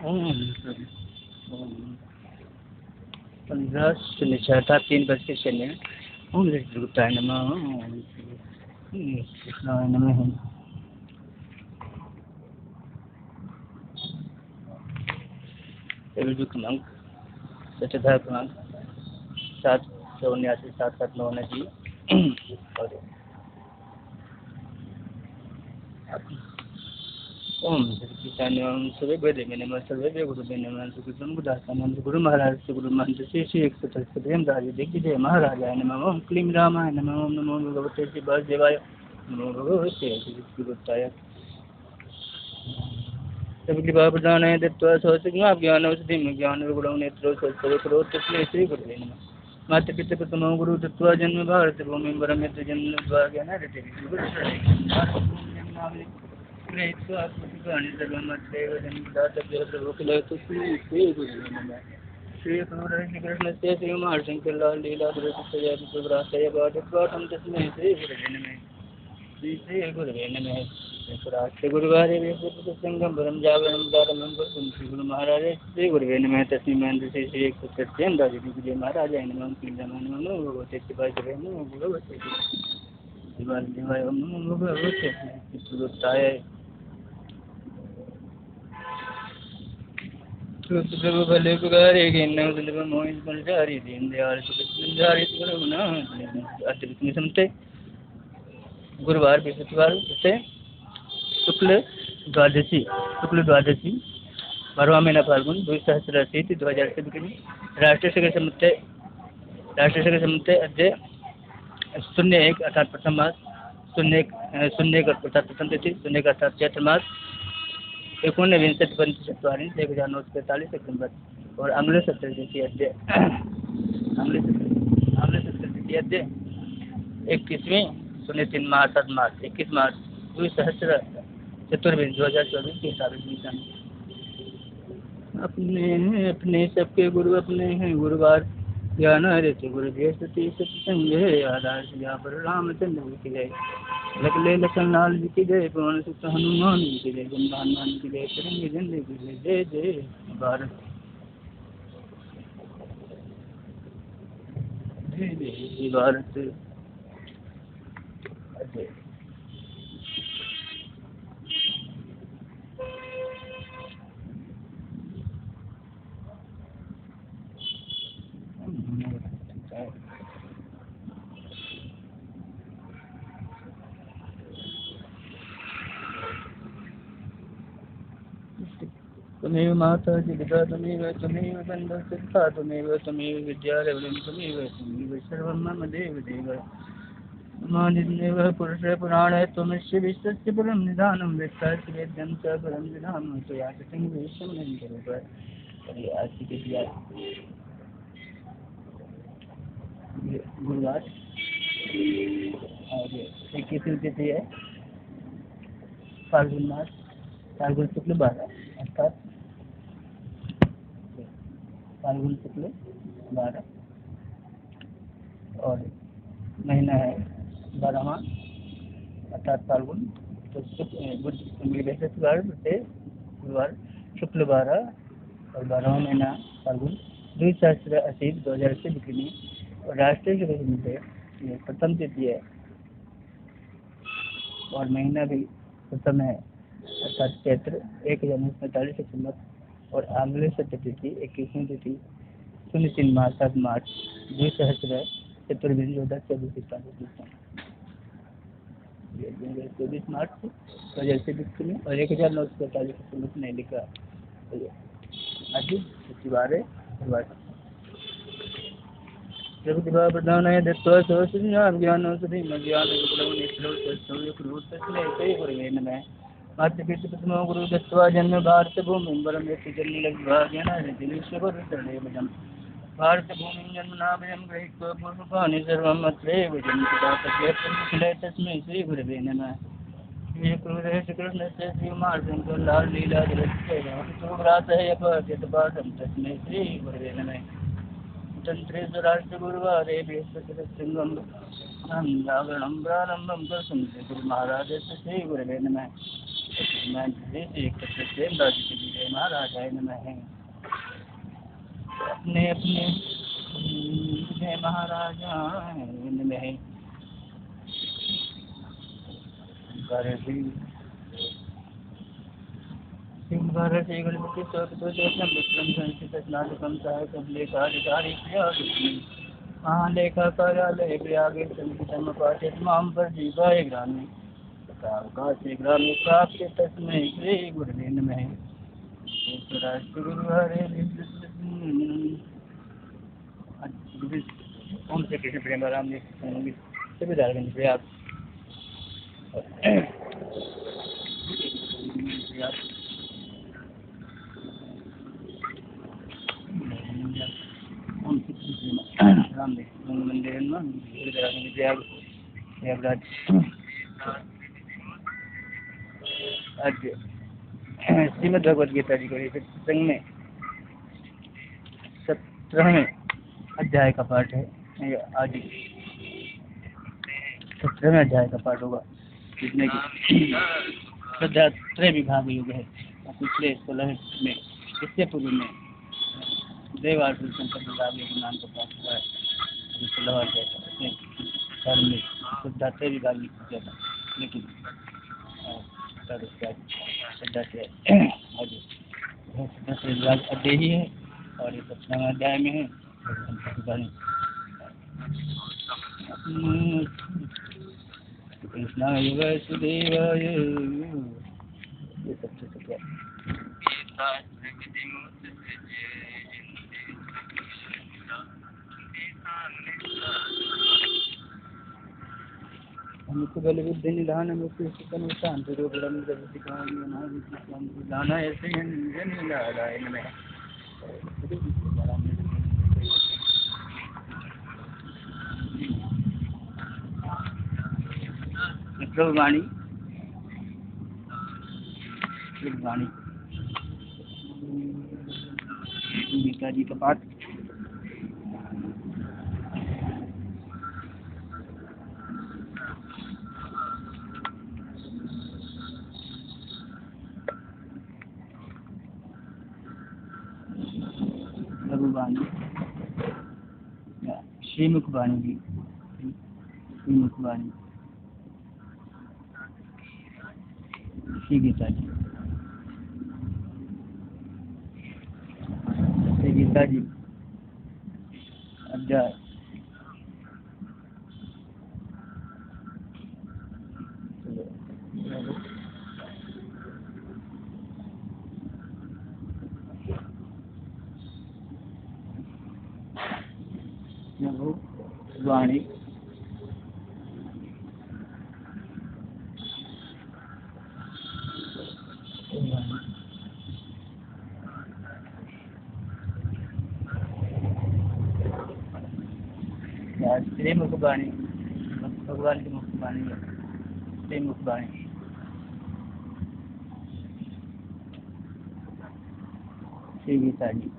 ओम ओम 15:06 ओम गुप्ताय नमः ओम कृष्णाय नमः। एवं क्रमांक सचधा क्रमांक 779 जी। और ओम श्री कृष्णाय सर्वे वेदे नमः सर्वे गुरुवे नमः सुकृतम गुदासानंद गुरु महाराज से गुरु मंत्र श्री 177 राज दिग्विजय महाराजाय नमः। ओम क्लीं रामाय नमः। ओम नमो भगवते श्री वासुदेवाय नमो भगवते श्री गुप्ताय प्रदानाय दत्वा स्वस्तिज्ञा ज्ञानौषधिं ज्ञानविगुणं नेत्रो स्वस्तिकरो तस्मै श्री गुरुवे नमः। माता पिता प्रथमो गुरु दत्वा जन्म भारत भूमि वरमित्र जन्म ज्ञानादिति सर्वमत्रेव जन्मदातभ्यो प्रभुकुलतुस्मै श्री गुरुवे नमः। श्री कृष्णस्य श्रीमाशंकर लाल लीला दुर्गतया पाठं तस्मै श्री गुरुवे नमः। श्री गुरुवे नमः। राष्ट्र गुरुवारे संगम परम जागरण दारमं श्री गुरु महाराज श्री गुरुवे नमः। तस्मै मंत्र श्री 177 राज दिग्विजय महाराजाय नमः। क्लीं रामाय नमः भगवते शिवाय नमः भगवते शिवाय नमः भगवते चित्रगुप्ताय प्रभु भले पुकारे गिन्नौ दुर्लभ मोहित बलचारी दीन दयाल सुखधारी गुरुना अतिरिक्त में समते गुरुवार बृहस्पतिवार से शुक्ल द्वादशी 12वां महीना फाल्गुन 2080 राष्ट्रीय संगठन अध्यय 01 अर्थात प्रथम मास 01 अर्थात प्रथम तिथि 01 अर्थात चैत्र मास 1945 सितंबर और आंग्ल सत्र तिथि अध्यय 21वीं 03 21 मार्च 2024 के हिसाब अपने सबके गुरु अपने हैं गुरुवार ज्ञान रहते गुरु बृहस्पति सत्संग है आधार यहाँ पर रामचंद्र की जय लखले लखन लाल जी की जय पवन सुत हनुमान जी की जय गंगा हनुमान की जय तिरंगे झंडे की जय जय जय भारत जय जय भारत जय। त्वमेव माता जगदा त्वमेव बन्धुसुता त्वमेव विद्यारवणं त्वमेव सर्वं मम देव मानिन्नेव पुरुषः पुराणः त्वमस्य विश्वस्य परं निधानं वेत्तासि वेद्यं च परं निधानं त्वया कृतं विश्वं करोति आज की तिथि गुरुवार और 21वीं तिथि है फाल्गुन मास फाल्गुन शुक्ल 12 अर्थात फाल्गुन शुक्ल 12 और महीना है 12वां अर्थात फाल्गुन तो बृहस्पतिवार से गुरुवार शुक्ल 12 और 12वां महीना फाल्गुन 2080 और राष्ट्रीय से प्रथम तिथि है और महीना भी प्रथम है अर्थात चैत्र 1 सितंबर और आंग्ल सत्र तिथि 21वीं तिथि 03 मार्च 2024 24 मार्च 2024 और 1945 ने लिखा आज शुक्रवार जगदिवा प्रदानाय दत्वा स्वस्तिज्ञां ज्ञानौषधिं ज्ञानविगुणं नेत्रो तस्मै श्री गुरुवे नमः। माता पिता प्रथमो गुरु दत्वा जन्म भारत भूमिं वरमित्र जन्म ज्ञानादिनीश्वर शरणेवजं भारत भूमिं जन्मनाभयं गृहीत्वा पूर्वपाणि सर्वम् अत्रैव जन्मदातव्यं तस्मै श्री गुरुवे नमः। श्री कृष्णस्य श्रीमाशंकर लाल लीला दुर्गतपाठं तस्मै श्री गुरुवे नमः। तंत्रेषु राष्ट्रगुरुवारे बृहस्पतिसत्संगं जागरणं प्रारम्भं कर्तुं श्री गुरु महाराज श्री गुरुवे नमः। मैं एक से जय महाराजाय नमः। अपने अपने जय महाराजाय नमः। सिंहार से गणपति स्वरूपम विक्रम संचित स्नातकम सहायकम लेखाधिकारी प्रयाग महालेखा कार्यालय प्रयागे संचितम पाठ्यत माम पर जीवाय ग्रामी काशे ग्रामी प्राप्त तस्मै श्री गुरुवे नमः। गुरु हरे ओम श्री कृष्ण प्रेम राम जी सभी धारगंज प्रयाग राम मंदिर प्रयागराज। आज श्रीमद् भगवद गीता जी को सत्संग में 17वें अध्याय का पाठ है। आज 17वें अध्याय का पाठ होगा जिसमें कि श्रद्धा त्रय विभाग युग है। पिछले 16 में इससे पूर्व में देवार शंकर विभाग योग नाम को प्राप्त हुआ है। 16वां अध्याय अपने धर्म में श्रद्धा त्रय विभाग लिखा गया था, लेकिन श्रद्धा त्रय विभाग अध्याय ही है और ये 17वें अध्याय में है। कृष्णाय वासुदेवाय ये सबसे सत्य हमको बल बुद्धि निधान मुक्ति सुखम शांति रूप रंग दिखाई नाम ऐसे जन लालाय नमः। वाणी वाणी गीता जी का पाठ वाणी श्रीमुख वाणी जी श्रीमुख वाणी श्री गीता जी श्री गीता जी अध्याय वाणी श्री मुख वाणी भगवान की मुख वाणी है। श्री मुख वाणी श्री गीता जी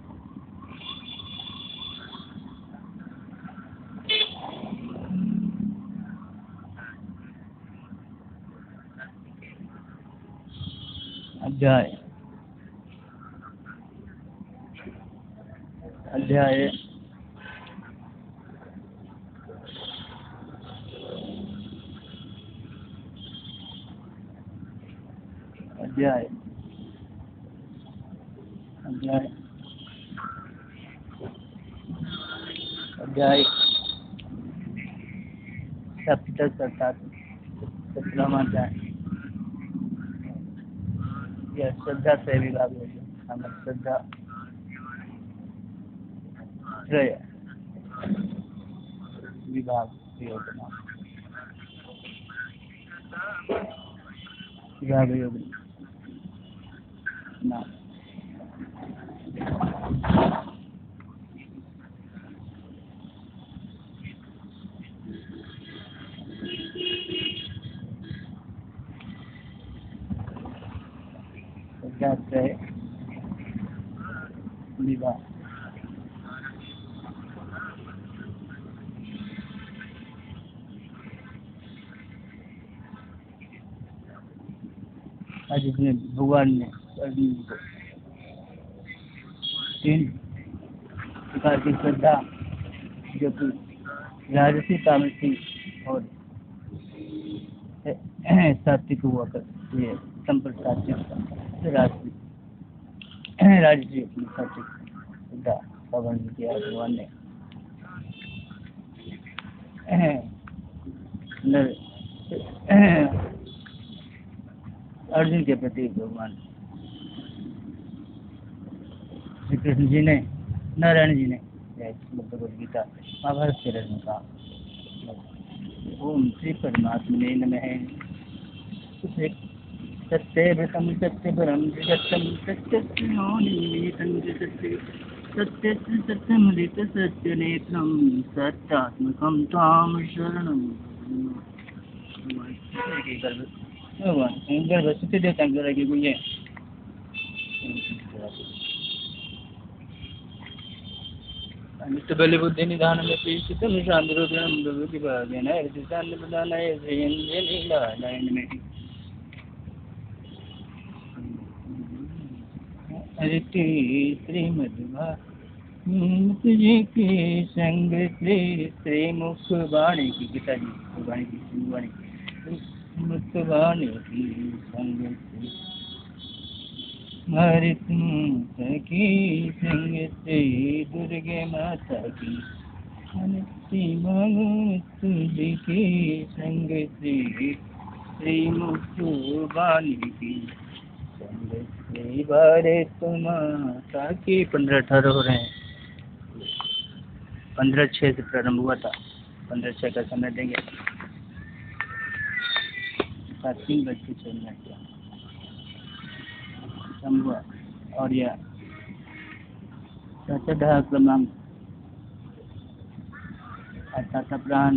अध्याय अध्याय अध्याय अध्याय अध्याय 17वां अध्याय यह श्रद्धा त्रय विभाग है। श्रद्धा त्रय विभाग विभाग योग नाम श्रद्धा त्रय विभाग जिसमें भगवान ने अर्जुन को 3 प्रकार की श्रद्धा, जो कि राजसी, तामसी और सात्विक हुआ कर, ये संपर्क सात्विक राजसी अपनी सात्विक श्रद्धा का वर्णन किया भगवान ने। अर्जुन के प्रति भगवान श्री कृष्ण जी ने, नारायण जी ने भगवद गीता महाभारत के रचना का ओम श्री परमात्मने नमः। सत्यव्रतम सत्यपरम सत्यम सत्यम सत्य सत्यमृत सत्यनेत्रम सत्यात्मकम ताम शरणम। भगवान गर्भ सत्य देवता की कोई है। अनिष्ट बलि बुद्धि निधान में पीछितम शांति रूपेण विभूति भागेन हृदय प्रदानाय श्रीयंजन में हरिति श्रीमद्भागवत की संग श्री मुख वाणी की पिताजी वाणी की वाणी मुख वाणी की संग हरित की संग श्री दुर्गे माता की तुझी की संग श्री मुख वाणी की संग बारे तुम ताकि 15-18 हो रहे हैं। 15-6 से प्रारंभ हुआ था, 15-6 का समय देंगे। 3:06 हुआ और यह चतुर्थ क्रमांक अर्थात प्राण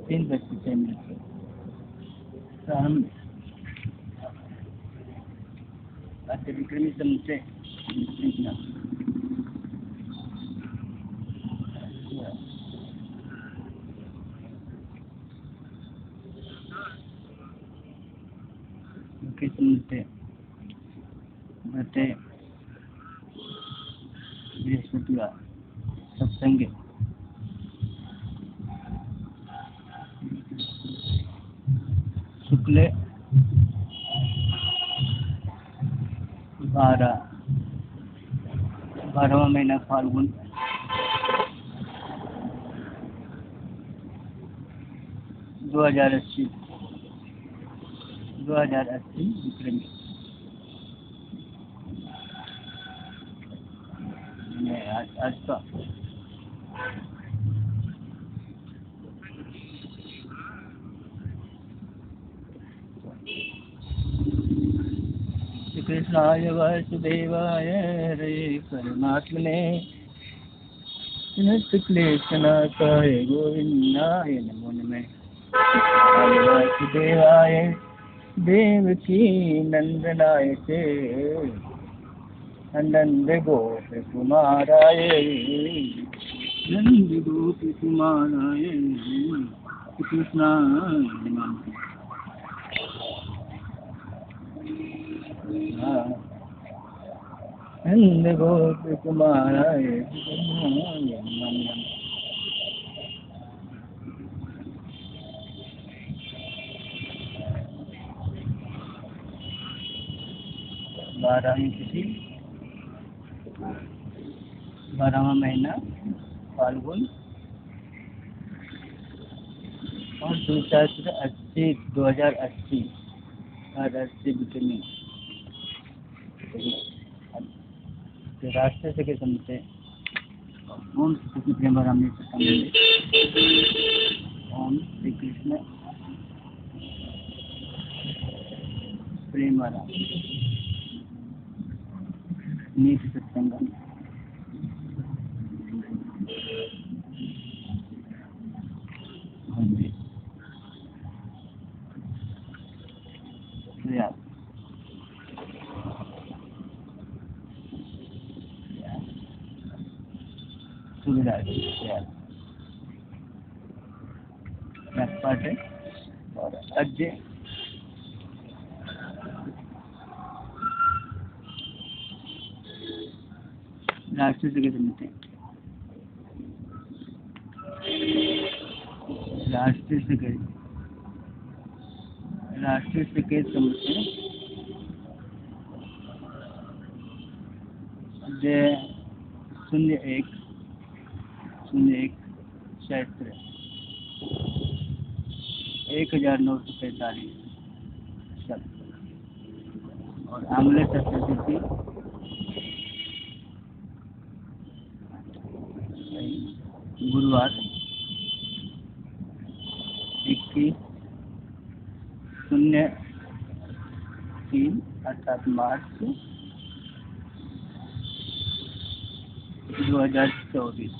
3:06 प्रारंभ विक्रमी समूह से बते बृहस्पति सत्संग शुक्ल 12वां महीना फाल्गुन 2080 विक्रमी। आज का कृष्णाय वासुदेवाय हरे परमात्मने क्लेशनाशाय गोविंदाय नमो नमः। वासुदेवाय देवकी नंदनाय चे नंद गोप कुमाराय नंद गोप कुमाराय कृष्णा नंद गोप कुमाराय तिथि 12वां महीना फाल्गुन और 2080 विक्रमी। रास्ते से के समझते ओम श्री कृष्ण प्रेम राम ओम श्री कृष्ण प्रेम राम नीति सत्संगम पार्ट है और अजय राष्ट्रीय से कैसे मिलते हैं? राष्ट्रीय से कैसे समझते हैं? अजय 01 क्षेत्र 1945 और आमले चतुर्थी गुरुवार 21/03 अर्थात मार्च 2024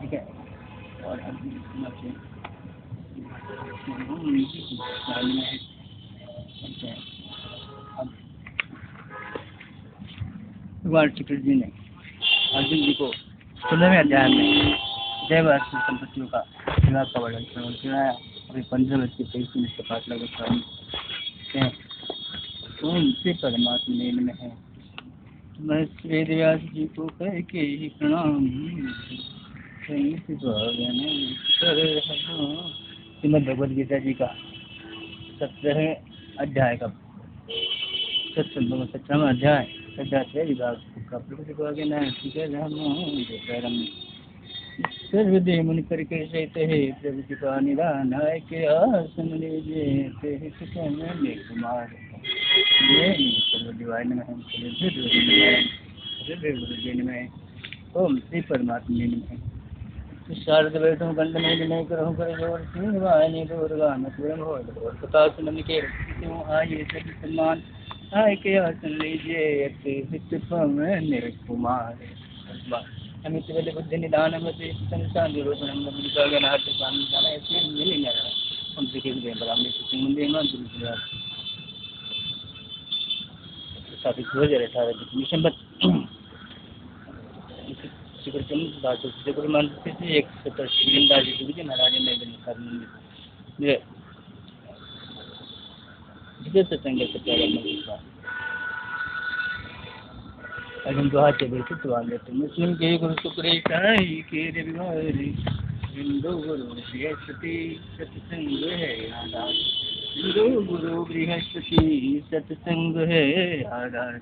ठीक है। और अभी भगवान श्री कृष्ण जी ने अर्जुन जी को 16वें अध्याय में जैव अर्थ संपत्तियों का विभाग का वर्णन कराया। अभी 15 बज के 23 मिनट के पास लगभग से परमात्मा लीन में है। मैं वेद व्यास जी को कह के ही प्रणाम श्रीमद भगवद गीता जी का 17वें अध्याय का 17वां अध्याय विभाग का सर्वदेव मुनि करके सहते है प्रभु का निदान के आसन लीजिए कुमार में ओम श्री परमात्मा में शारद बैठो कंठ में विनय करो कर जोर सिंह वाणी दुर्गा न स्वयं हो और कथा सुनन के आइए सभी सम्मान आय के आसन लीजिए मेरे कुमार अमित वेले बुद्धि निदान मते संसार निरोधन मुनिका नाथ स्वामी जाना ऐसे मिले न हम देखे दे बरामने सिंह मंदिर में दुर्गा साथी 2018 दिसंबर शिवचंद दास जगुरु मंदिर से 170 दास जी के महाराज ने ये जिसे सत्संग से प्यारा मंदिर अजन दुआ के बैठे तो आ गए मुस्लिम के गुरु शुक्र साई के रविवारी हिंदू गुरु बृहस्पति सत्संग है आधार हिंदू गुरु बृहस्पति सत्संग है आधार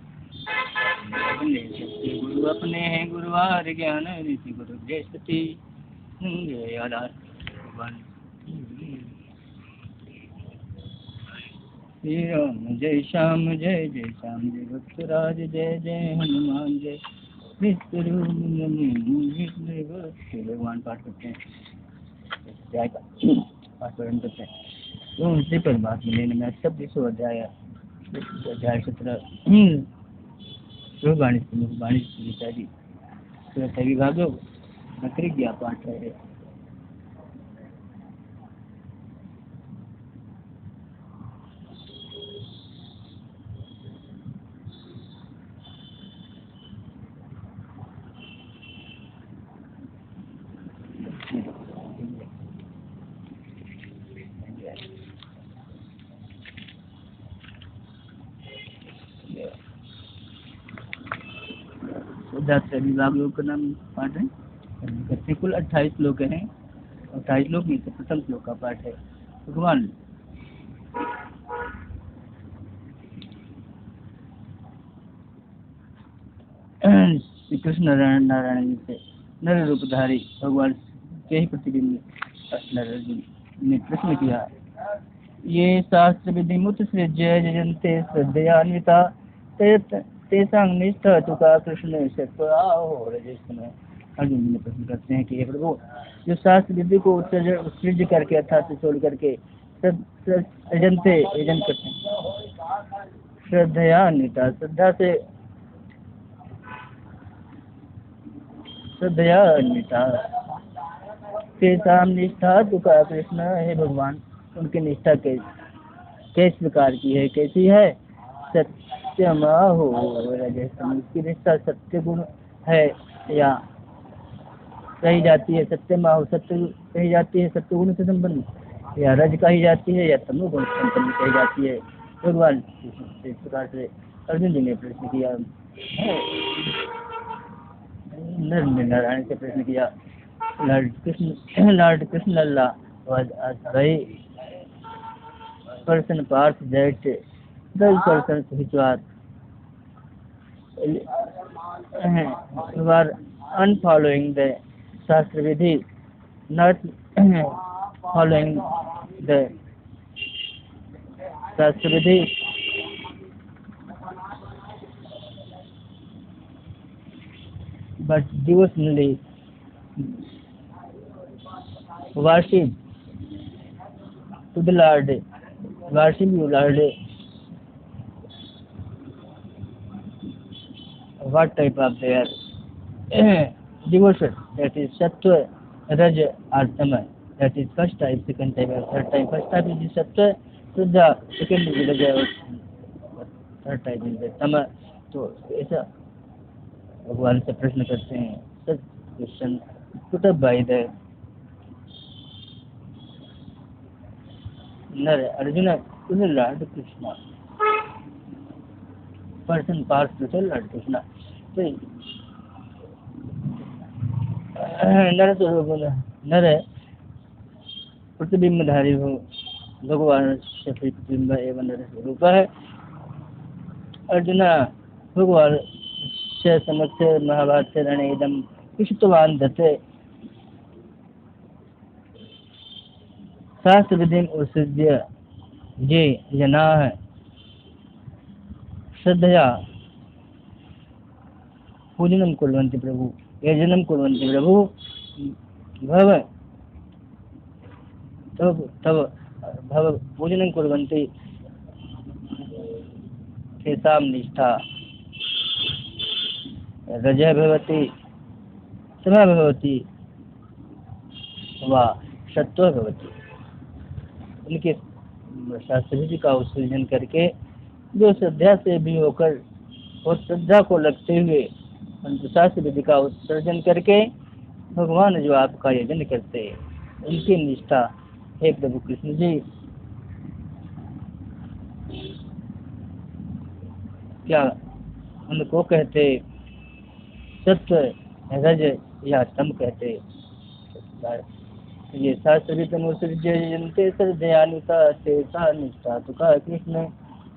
गुरु अपने हैं गुरुवार ज्ञान नीति गुरु बृहस्पति आधार श्री राम जय श्याम जय जय श्याम जय भक्तराज जय जय हनुमान जय भगवान पाठ करते हैं अध्याय का पाठ वर्णन करते हैं ओम श्री परमात्मा लेने में 26 अध्याय 17 वाणी गीता जी विभागों नकरी गया पाठ है। विभागों का नाम पाठ है करते कुल 28 श्लोक हैं। 28 श्लोक में से प्रथम श्लोक का पाठ है। भगवान श्री कृष्ण नारायण जी से नर रूपधारी भगवान के ही प्रतिबिंब नारायण ने प्रश्न किया ये शास्त्र विधि मुत से जय जयंते श्रद्धयान्विता तेसां निष्ठा तुका कृष्ण से अर्जुन जी ने प्रश्न करते हैं कि हे प्रभु जो शास्त्र विधि को उत्सर्ज करके अर्थात छोड़ करके यजन करते हैं श्रद्धयान्विता श्रद्धयान्विता तेसां निष्ठा तुका कृष्ण हे भगवान उनकी निष्ठा किस प्रकार की है कैसी है सत्यमाहो रजस्तम, इसकी निष्ठा सत्य गुण है या कही जाती है, सत्यमाहो सत्य कही जाती है सत्य गुण से संपन्न, या रज कही जाती है या तमो गुण से संपन्न कही जाती है। भगवान इस प्रकार से अर्जुन जी ने प्रश्न किया, नर ने नारायण से प्रश्न किया। Lord Krishna Lalla was asked by person parts that those persons which were unfollowing the Shastra Vidhi, not following the Shastra Vidhi, but devotionally worship to the Lord, worship you Lord. What type of their devotion? That is Sattva, Raj or Tama. That is first type, second type, or third type. First type is the Sattva, Shraddha, second is the Raja, third type is the Tama. तो ऐसा भगवान से प्रश्न करते हैं। Such question put up by the Arjuna to the Lord Krishna. Person pass to the Lord Krishna. So, नर प्रतिबिंबधारी हो, भगवान से प्रतिबिंब एवं नर स्वरूप है। अर्जुना भगवान से समक्ष महाभारत से रण एकदम इष्टवान दत्ते शास्त्र विधि उत्सृज्य ये जनाः श्रद्धया पूजनं कुर्वन्ति प्रभु, यजनं कुर्वन्ति प्रभु, भव तव भव पूजनं कुर्वन्ति, तेषां निष्ठा रजः भवति, तमः भवति वा सत्त्वः भवति। उनके शास्त्र विधि का उत्सर्जन करके जो श्रद्धा से भी होकर और श्रद्धा को लगते हुए शास्त्र विधि का उत्सर्जन करके भगवान जो आपका यजन करते हैं, उनकी निष्ठा हे प्रभु कृष्ण जी क्या उनको कहते सत्य रज या तम कहते। ये शास्त्र विधि श्रद्धयानुता तेषा निष्ठा तो कहा कृष्ण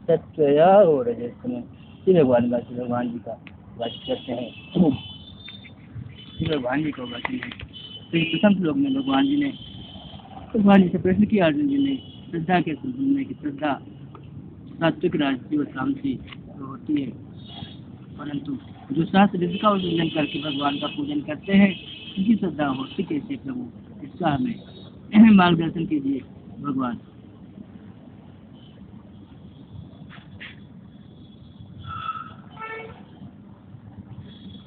सत्य और रजस्तम। भगवान जी का वाचन करते हैं, भगवान जी का वाचन है। तो प्रथम श्लोक में भगवान जी से प्रश्न किया अर्जुन जी ने श्रद्धा के संबंध में कि श्रद्धा सात्विक राजसी और तामसी होती है, परंतु जो शास्त्र विधि का उल्लंघन करके भगवान का पूजन करते हैं उनकी श्रद्धा होती कैसे प्रभु, इसका हमें मार्गदर्शन कीजिए भगवान।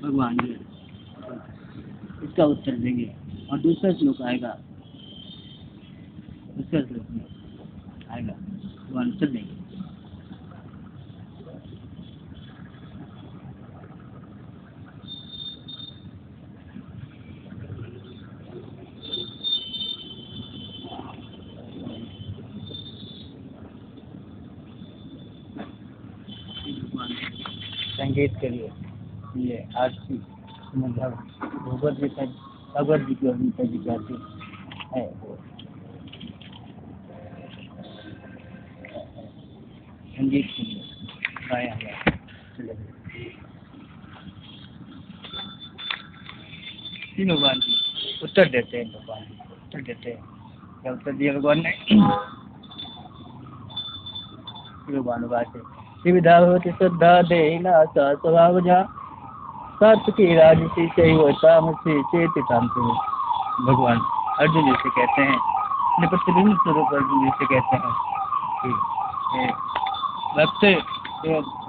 भगवान जी इसका उत्तर देंगे और दूसरा श्लोक आएगा, दूसरा श्लोक में आएगा भगवान उत्तर देंगे। संगीत के लिए ये आरती मतलब भगवत गीता की गीता जी गाती है, संगीत के लिए गाया गया। भगवान जी उत्तर देते हैं, भगवान उत्तर देते हैं। क्या उत्तर दिया भगवान ने? भगवान बात विविधा भवति श्रद्धा देहिना सा स्वभावजा सात्विकी राजसी चैव तामसी चेति तामसी। भगवान अर्जुन जी से कहते हैं, अपने प्रतिबिंब स्वरूप अर्जुन जी से कहते हैं कि भक्त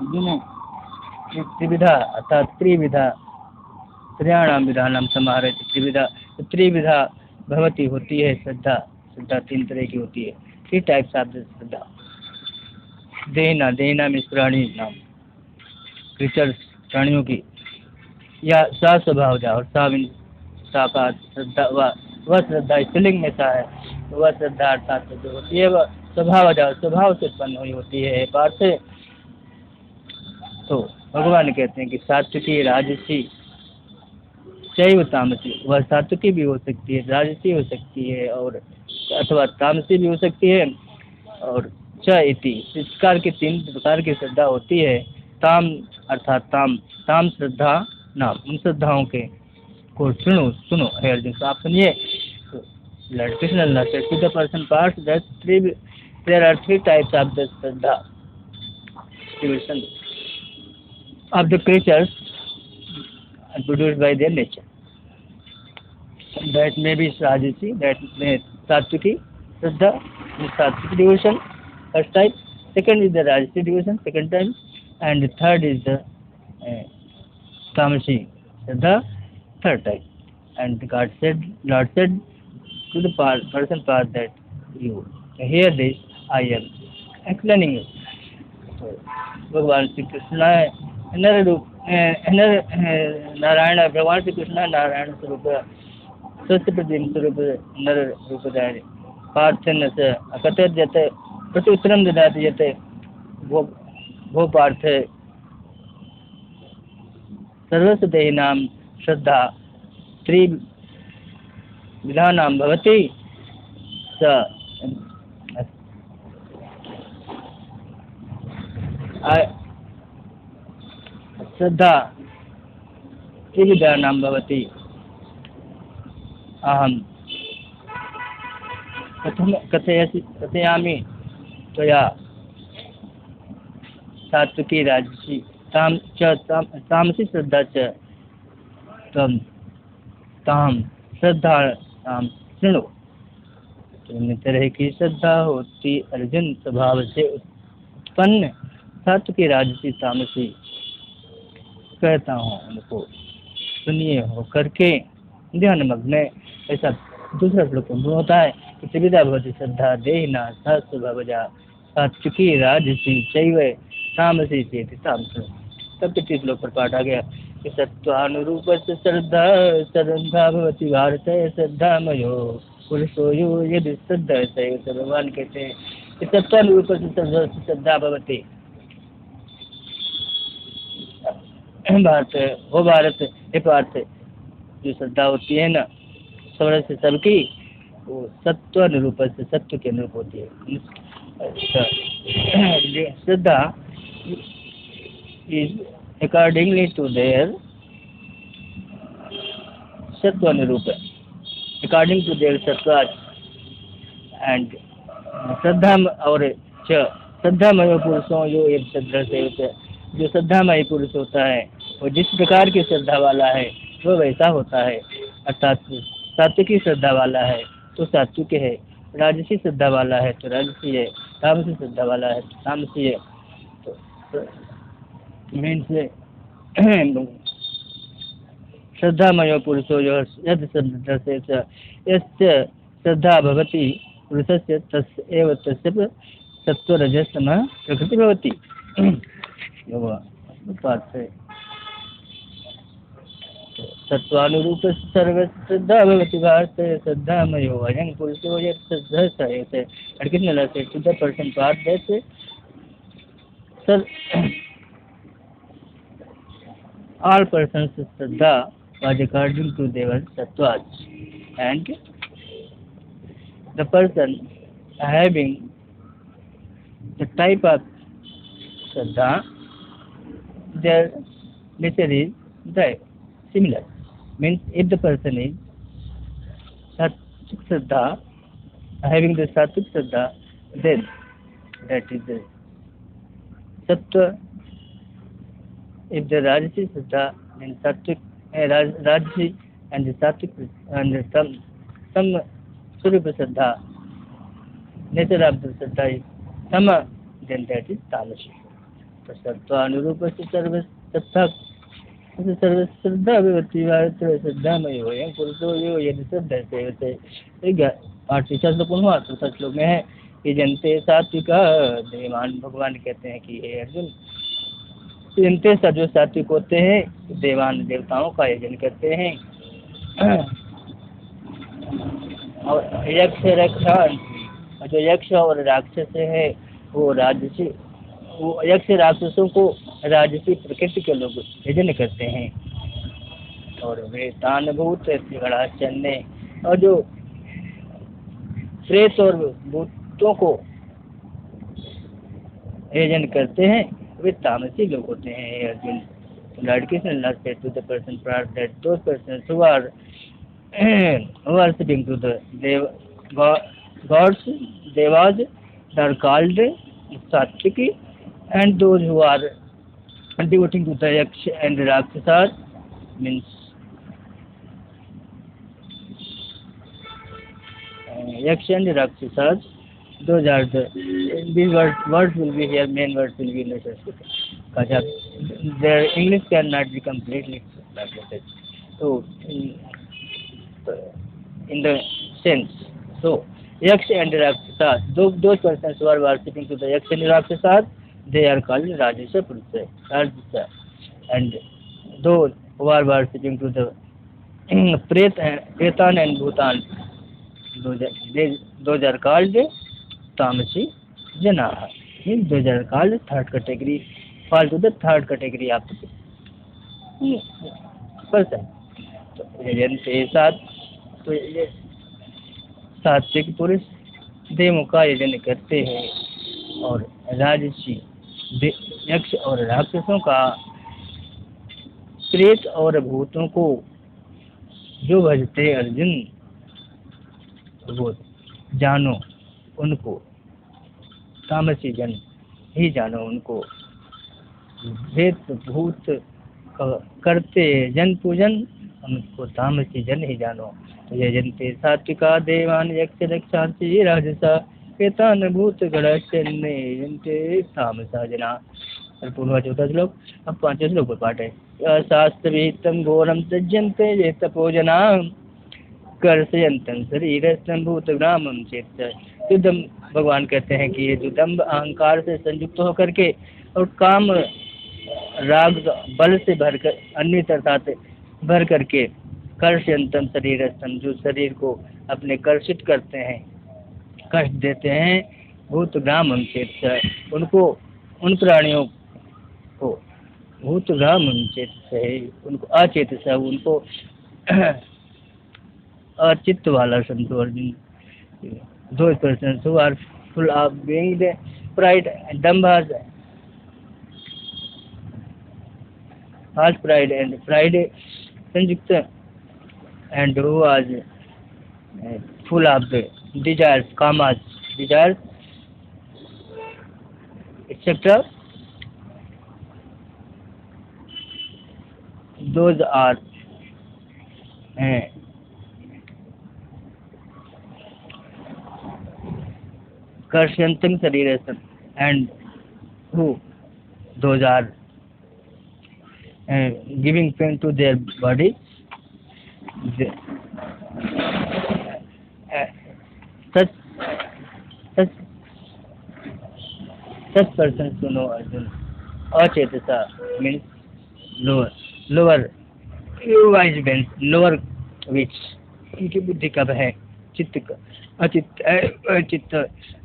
अर्जुन त्रिविधा अर्थात त्रिविधा त्रयाणाम विधानाम समाहरति। त्रिविधा भवती होती है श्रद्धा, श्रद्धा तीन तरह की होती है। थ्री टाइप्स ऑफ श्रद्धा। देना मीन्स प्राणी नाम, क्रीचर्स प्राणियों की, या सा स्वभाव जा, और सा मीन साकार श्रद्धा, वह श्रद्धा स्त्रीलिंग में सा है, तो वह श्रद्धा अर्थात जो होती है वह स्वभाव जा, स्वभाव से उत्पन्न हुई होती है पार्थ। तो भगवान कहते हैं कि सात्विकी राजसी चैव तामसी, वह सात्विकी भी हो सकती है, राजसी हो सकती है, और अथवा तामसी भी हो सकती है। और च इति, इस प्रकार की 3 प्रकार की श्रद्धा होती है। ताम अर्थात ताम, ताम श्रद्धा नाम, उन श्रद्धाओं के को सुनो सुनो हे अर्जुन, तो आप सुनिए। Lord Krishna said to the person parts that there are 3 types of the Shraddha, division of the creatures produced by their nature. That may be Rajasi, that may Satviki Shraddha, the Satvik devotion, first type. Second is the Rajasi devotion, second type. And the third is the Tamasi Shraddha, third type. And Lord said to the person part that you hear this, I am explaining it. So, भगवान श्री कृष्ण नर रूप नारायण, भगवान श्री कृष्ण नारायण स्वरूप स्वस्थ प्रतिम स्वरूप नर रूपधारी पार्थन से अकथयत यत् प्रत्युत्तरं ददाति यत् भो पार्थ सर्वस्य देहिनां श्रद्धा त्रिविधानां भवति, स श्रद्धा त्रिविधानां भवति। अहं कथयामि त्वया सात्विकी राजसी तामसी श्रद्धा च त्वं ताम श्रद्धा ताम शृणु। तीन तरह की श्रद्धा होती अर्जुन, स्वभाव से उत्पन्न सात्विकी राजसी तामसी, कहता हूँ उनको सुनिए हो करके ध्यान मग्न। ऐसा दूसरा श्लोक में होता है कि त्रिविधा भवति श्रद्धा देहिना सहस्रभवजा सात्विकी राजसी चैव तामसी चेति तामसी। तब तृतीय श्लोक पर पाठ आ गया कि सत्वानुरूप श्रद्धा श्रद्धा भवति भारत श्रद्धामयो पुरुषो यो यदि श्रद्धा है। भगवान कहते हैं कि सत्वानुरूप श्रद्धा भवति भारत, वो भारत हे पार्थ, जो श्रद्धा होती है ना स्वर्ण से सबकी, वो सत्व अनुरूप से सत्व के अनुरूप होती है। श्रद्धा इज अकॉर्डिंगली टू देयर सत्व अनुरूप, अकॉर्डिंग टू देयर सत्वाज। एंड श्रद्धा और श्रद्धामय पुरुषों यो एक श्रद्धा से, जो श्रद्धामय पुरुष होता है वो जिस प्रकार की श्रद्धा वाला है वो वैसा होता है। अर्थात सात्विकी श्रद्धा वाला है तो सात्विक है, राजसी श्रद्धा वाला है तो राजसी है, तामसी श्रद्धा वाला है तो तामसी है। तो मीन्स श्रद्धामयो पुरुषो यद श्रद्धा से यस्य श्रद्धा भवति पुरुषस्य तस्य एव तस्य सत्वरजस्तमः प्रकृति भवति। सत्वानुरूप सर्वश्रद्धा भवति भारत श्रद्धामयो अयं पुरुषो यत् श्रद्धः सहेते। और कितने लगे to the person part that sir all persons श्रद्धा was according to their sattvas, and the person having the type of Shraddha their nature is that similar. Means if the person is sattvic shraddha, having the sattvic shraddha, then that is the sattva. If the rajasi shraddha, then sattvic rajasi and the sattvic and some surupa shraddha, nature of the shraddha is sama, then that is tamasi. तो सत्वानुरूप से सर्वश्रद्धा भवति भारत श्रद्धामयो अयं पुरुषो यो यदि श्रद्धा सेवते। तीसरा श्लोक हुआ। चौथा श्लोक में है कि जनते सात्विका देवान, भगवान कहते हैं कि हे अर्जुन इनते जो सात्विक होते हैं देवान देवताओं का यजन करते हैं। और यक्ष रक्षांसी, और जो यक्ष और राक्षस है वो राजसी, वो यक्ष राक्षसों को राजसी प्रकृति के लोग यजन करते हैं। और वे तानभूत गणाचन्य, और जो प्रेत और भूतों को यजन करते हैं वे तामसी लोग होते हैं। Arjun, Lord Krishna not said to the person prior that those persons who are worshipping to the gods, devas, they are called Satviki, and those who are devoting to the Yaksh and Rakshasas means Yaksh and Rakshasas, those are the, these words will be here, main words will be in the Sanskrit. Because their English cannot be completely translated. So, in the sense, so Yaksh and Rakshasas, those persons who are worshipping to the Yaksh and Rakshasas, they are called Rajasa Purusha, Rajasa. And those who are worshipping to the Pretan and Bhutan, those are called Tamasi Jana. Means those are called third category, fall to the third category of the person. तो यजन के साथ तो ये सात्विक पुरुष देवों का यजन करते हैं, और राजसी यक्ष और राक्षसों का, प्रेत और भूतों को जो भजते अर्जुन, वो जानो उनको, तामसी जन ही जानो उनको। प्रेत भूत करते जन पूजन, उनको तामसी जन ही जानो। तो यजन्ते सात्विका देवान यक्ष रक्षांसि राजसा, प्रेतान भूत गणाश्चन्य यजन्ते तामसा जना। और पूर्वा चौथा श्लोक, अब पांचवें श्लोक पर पाठ है। शास्त्र विहितम घोरम त्यज्यन्ते ये तपोजना, कर्षयन्तं शरीरस्थं भूतग्रामं चेत्। तो भगवान कहते हैं कि ये जो दम्भ अहंकार से संयुक्त होकर के और काम राग बल से भरकर, अन्वित अर्थात भर करके, कर्षयन्तं शरीरस्थं, जो शरीर को अपने कर्षित करते हैं, कष्ट देते हैं, भूतग्रामं चेत्, उनको, उन प्राणियों को, भूतग्रामं चेत्, उनको अचेतस, उनको अचित्त वाला समझो Arjun. Those persons who are full of being the pride and dambha, false pride and pride sanjukta, and who was full of the desires, kamas, desires, etc. Those are Karshyantam Sarirasam, and who those are giving pain to their body. Such persons to know Arjuna. Achetasa means lower wise beings, lower which उनकी बुद्धि कब है, चित्त का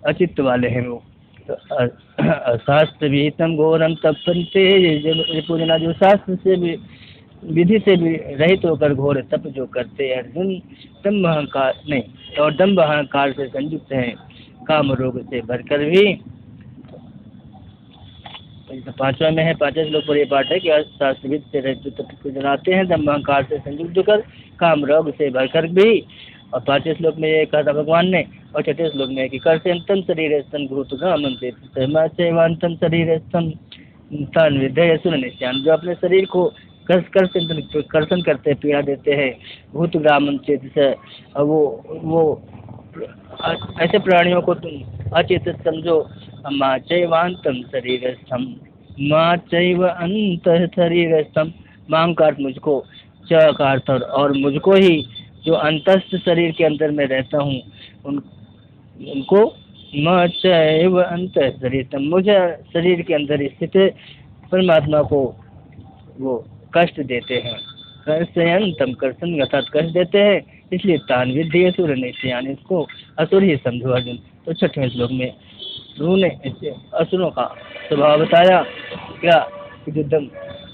अचित्त वाले हैं वो। तो शास्त्र विहितम घोरम तपन्ते, पूजना जो शास्त्र से भी विधि से भी रहित होकर घोर तप जो करते हैं अर्जुन, दम्भ अहंकार नहीं, और दम्भ अहंकार से संयुक्त हैं, काम रोग से भरकर भी। तो पांचवा में है, पांचवें श्लोक पर ये पाठ है कि शास्त्र विधि से रहित तप को जनाते हैं, दम्भ अहंकार से संयुक्त होकर, काम रोग से भरकर भी। और पांचवें श्लोक में ये कहा था भगवान ने, और छठे श्लोक में है कि कर्षयन्तं शरीरस्थं भूतग्रामं चेत् शरीरस्थं तान् विद्धेय सुनित्यान्, जो अपने शरीर को कर्षण करते, पीड़ा देते हैं, भूतग्रामं चेत्, वो ऐसे प्राणियों को तुम अचेत समझो। मा चैवान्तं शरीरस्थं, मा चैव अन्तः शरीरस्थं, मां का अर्थ मुझको, च का अर्थ और मुझको ही, जो अंतस्थ शरीर के अंदर में रहता हूँ, उनको म चैव अंतः शरीरस्थं, मुझे शरीर के अंदर स्थित परमात्मा को वो कष्ट देते हैं। कर्षयन तम कर्षण अर्थात कष्ट देते हैं, इसलिए तान विद्धि असुर निश्चयान, इसको असुर ही समझो अर्जुन। तो 6वें श्लोक में उन्होंने इससे असुरों का स्वभाव बताया क्या कि जो दम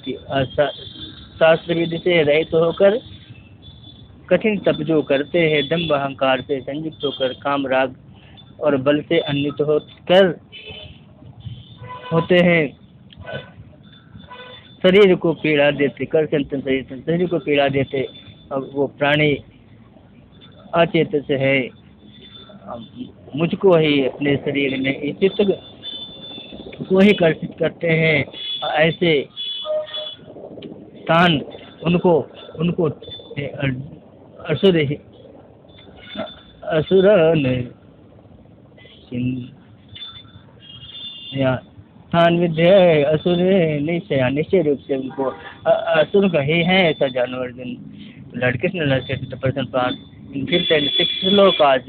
की शास्त्र विधि से रहित तो होकर कठिन तप जो करते हैं, दम्भ अहंकार से संयुक्त होकर काम राग और बल से अन्वित होकर होते हैं, शरीर को पीड़ा देते, कर शरीर को पीड़ा देते। अब वो प्राणी अचेत से है, मुझको ही अपने शरीर में स्थित को ही कर्षित करते हैं। ऐसे स्थान उनको उनको असुर असुर स्थान विद्य असुर निश्चय, निश्चय रूप से उनको असुर का ही है ऐसा जानो Arjun. Lord Krishna has said the person part in 5th and 6th slokas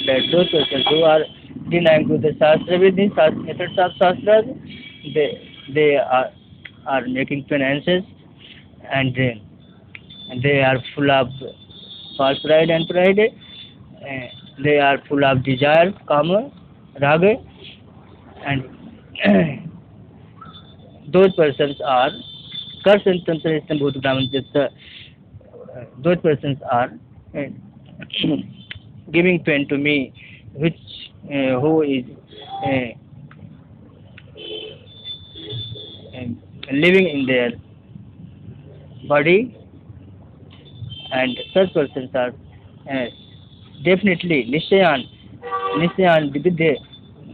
that those persons who are denying to the Shastra Vidhi, methods of Shastras, they are making penances and they are full of false pride and pride. They are full of desire, kama, raga, and those persons are Karsantantra Bhuta Brahman. Those persons are giving pain to me, which who is living in their body, and such persons are definitely Nishayan Vidya.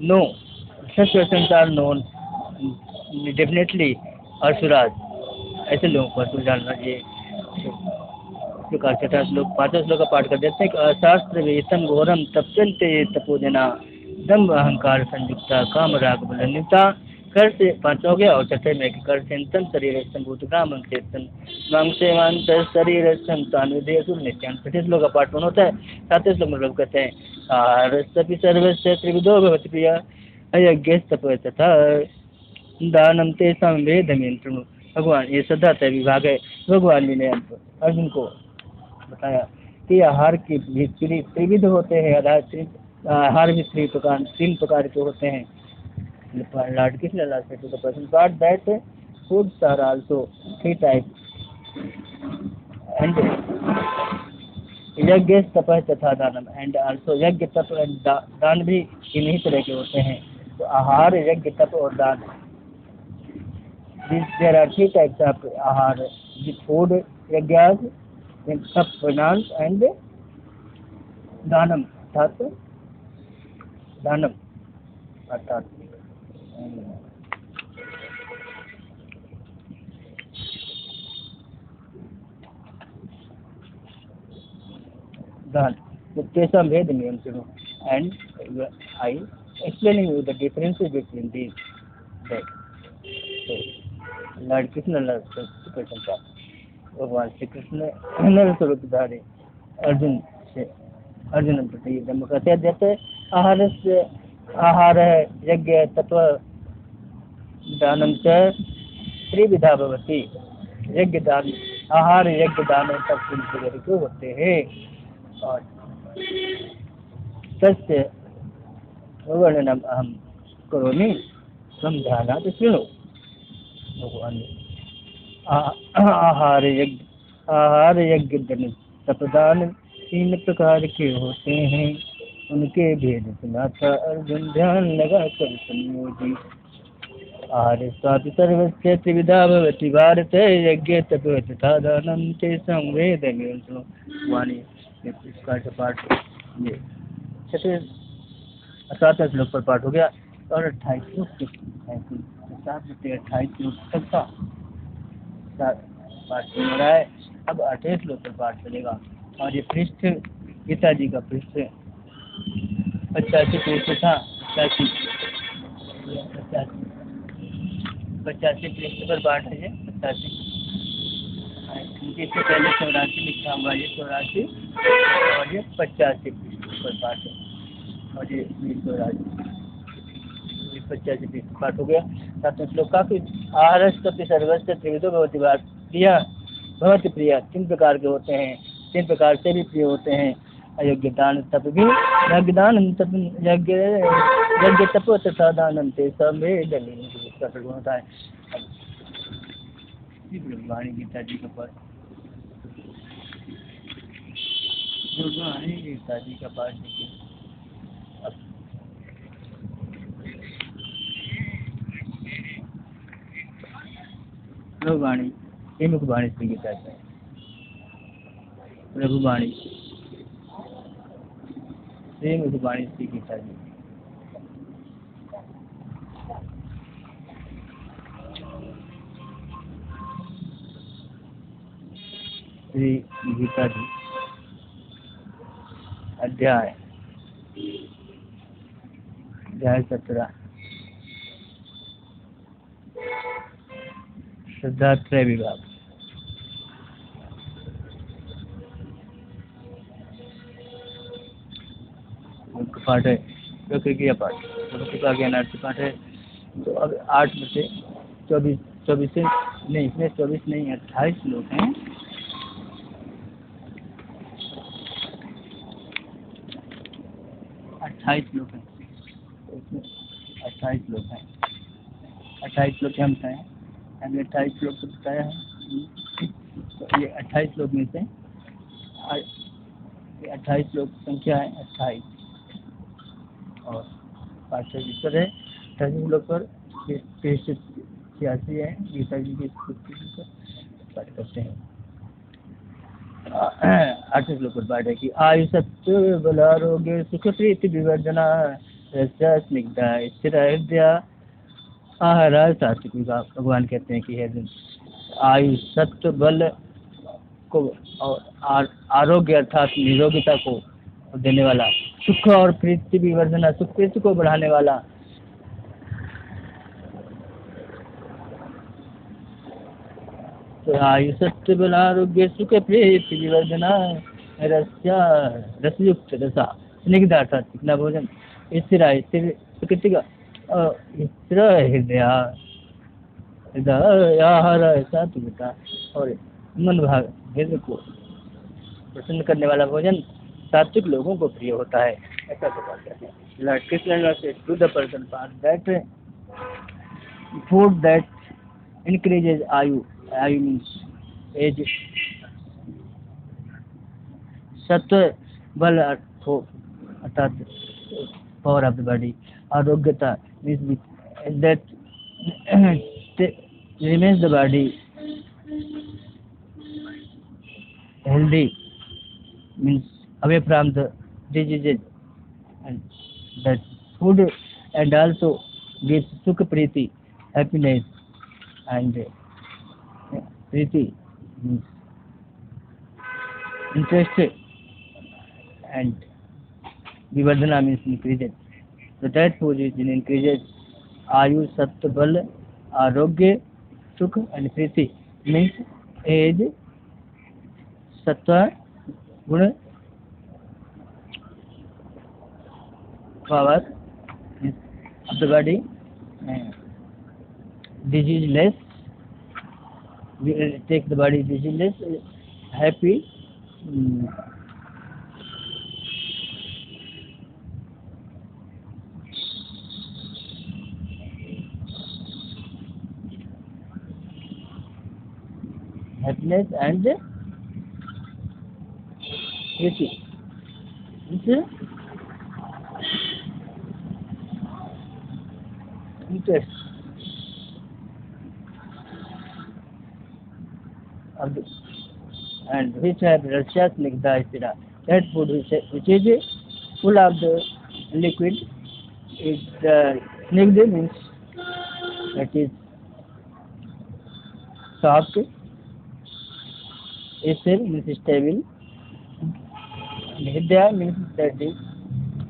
No, such persons are known definitely Asuras. ऐसे लोगों को असुर जानना चाहिए। प्रकार 6वां श्लोक 5वां श्लोक का पाठ कर देते हैं कि अशास्त्र वेतम घोरम तप्यन्ते तपोजना दम्भ अहंकार संयुक्ता काम राग बलन्विता। कर से 5 हो गया और 6वें में कर सेंतम शरीर संभूत ग्राम चेतन मांग सेवांत शरीर संतान विधेय असुर नित्यान। 6वें श्लोक का पाठ होता है। 7वें श्लोक में लोग कहते हैं आहारस्यपि सर्वस्य त्रिविधो भवति प्रिय अयज्ञ तप तथा दानम तेषां वेदमेन शृणु। भगवान ये श्रद्धा विभाग है। भगवान जी ने अर्जुन को बताया कि आहार की भी त्रिविध होते हैं, आहार भी 3 प्रकार के होते हैं। Lord Krishna to the person part that foods are also 3 types and यज्ञ तप तथा दानम, एंड also यज्ञ तप दान भी इन्हीं तरह के होते हैं। तो आहार यज्ञ तप और दान, there are 3 types of ahar: the food yajnas, then sustenance and danam अर्थात दान। तेषां भेद नियम सुनो, and I explaining you the differences between these. That Lord Krishna भगवान श्री कृष्ण नर स्वरूप धारे अर्जुन प्रति ब्रह्म कहते देते आहार है यज्ञ तप दानम च त्रिविधा भवति। यज्ञ दान आहार यज्ञ दान तप प्रकार के होते हैं। और तस्य वर्णनम अहम करोमि समझानात् शृणु। भगवान आहार यज्ञ दान तपदान 3 प्रकार के होते हैं, उनके भेद सुना था अर्जुन ध्यान लगा कर संयोजी। आहार स्वापि सर्वस्य त्रिविधा भवति भारत यज्ञ तप तथा दानम तेषां वेदमेन शृणु। वाणी इसका पाठ ये 7वें श्लोक पर पाठ हो गया और 28 श्लोक 28 तक का पाठ हो रहा है। अब 8वें श्लोक पर पाठ चलेगा। और ये पृष्ठ गीता जी का पृष्ठ 85 पृष्ठ था। 85 पृष्ठ पर पाठ है। 85 इससे पहले 84 लिखा हुआ, ये 84 और ये 85 पृष्ठ पर पाठ है। और ये 85 पृष्ठ पाठ हो गया। सातवें श्लोक का कि आहारस्तपि सर्वस्य त्रिविधो भवति प्रिया भवति प्रिया, 3 प्रकार के होते हैं, 3 प्रकार से भी प्रिय होते हैं। अयोग्य दान तप भी यज्ञदान तप यज्ञ तप तथा दानम ते समेदनी का प्रगुण होता है। वाणी गीता जी का पाठ, वाणी गीता जी का पाठ देखिए। प्रभुवाणी, ये मुखवाणी श्री गीता है। प्रभुवाणी श्री मुखवाणी श्री गीता जी। श्री गीता जी अध्याय 17 श्रद्धा त्रय विभाग। पाठ है प्रक्रिया पाठ, प्रक्रिया ज्ञानार्थी पाठ है। तो अब 8 में से 24 नहीं, इसमें 24 नहीं 28 लोग हैं। 28 लोग हैं, इसमें 28 लोग हैं, 28 लोग हम हैं, अभी 28 लोग तो बताया है। तो ये 28 लोग में से 28 लोग संख्या है 28 और 5 है 28 लोग पर 86 है गीता जी की पाठ करते हैं। 28 लोग पर पाठ है कि आयु सत्य बल आरोग्य सुख प्रीति विवर्धना स्निग्धा स्थिर हृदय आहार सात्विक विभाग। भगवान कहते हैं कि है आयु सत्व बल को और आरोग्य अर्थात निरोगिता को देने वाला, सुख और प्रीति विवर्धना सुख प्रीति को बढ़ाने वाला, तो आयु सत्य बल आरोग्य सुख प्रीति विवर्धना रसयुक्त रसा स्निग्धा अर्थात चिकना भोजन, स्थिर प्रकृति का स्थिर हृदय आहार सात्विकता और मन भाग हृदय को प्रसन्न करने वाला भोजन सात्विक लोगों को प्रिय होता है। ऐसा तो बात कहते हैं। लॉर्ड कृष्ण से to the person part that food that increases आयु मीन्स एज, सत्व बल अर्थात पावर ऑफ द बॉडी, आरोग्यता means that remains the body healthy, means away from the diseases, and that food and also gives sukha priti happiness, and priti means interest, and vivardhana means increases. So that food is increases आयु सत्व बल आरोग्य सुख and Preeti means age, सत्व गुण, power of the body, diseaseless, we take the body diseaseless, happy, happiness and priti. Interest of the, and which have rasya snigdha stira, that food which is full of the liquid is snigdha means that is soft, Asir means stable, and Hridaya means that is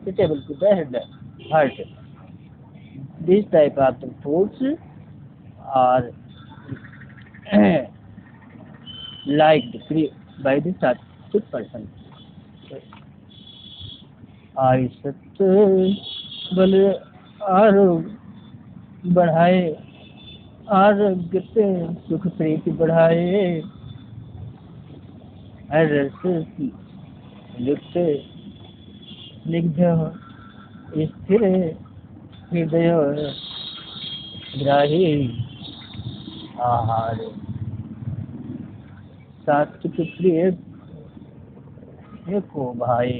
suitable to the heart. These type of the foods are liked by the sattvic person. आयु सत्व बल आरोग्य बढ़ाए आरोग्य सुख प्रीति बढ़ाए, रस युक्त स्निग्ध स्थिर हृदय ग्राही आहार, सात्विक प्रिय को भाई।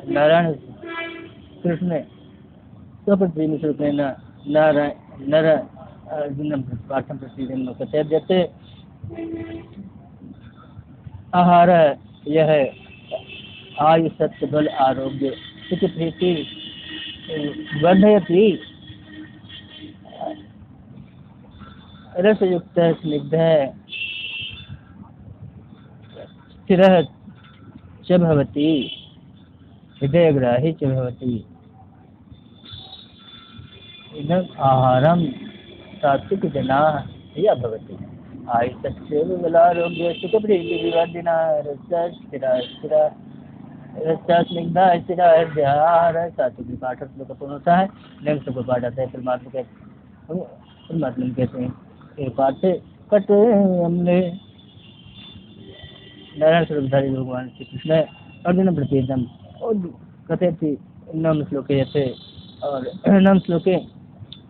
नारायण कृष्ण स्वप्रति श्लोक नारायण नर अर्जुन पाठम प्रतिदिन कथयते आहार यह आयु सत्य बल आरोग्य सुख प्रीति वर्धयति, रसयुक्त स्निग्ध स्थिर च भवति, हृदयग्राही च भवति। इदम् आहारं सात्विक जनाः या भवति, आयुष्य बलारोग्य सुख प्रीति विवर्धिना, स्निग्धा स्थिरा आहार। सात्विक पाठ श्लोक पूर्ण होता है, नेक्स्ट श्लोक पाठ आता है परमात्मा कहते हैं एक पाठ से कट अम्ले। नारायण स्वरूपधारी भगवान श्री कृष्ण अर्जुन प्रतिदम और कथे थी नम श्लोके यथे, और नम श्लोके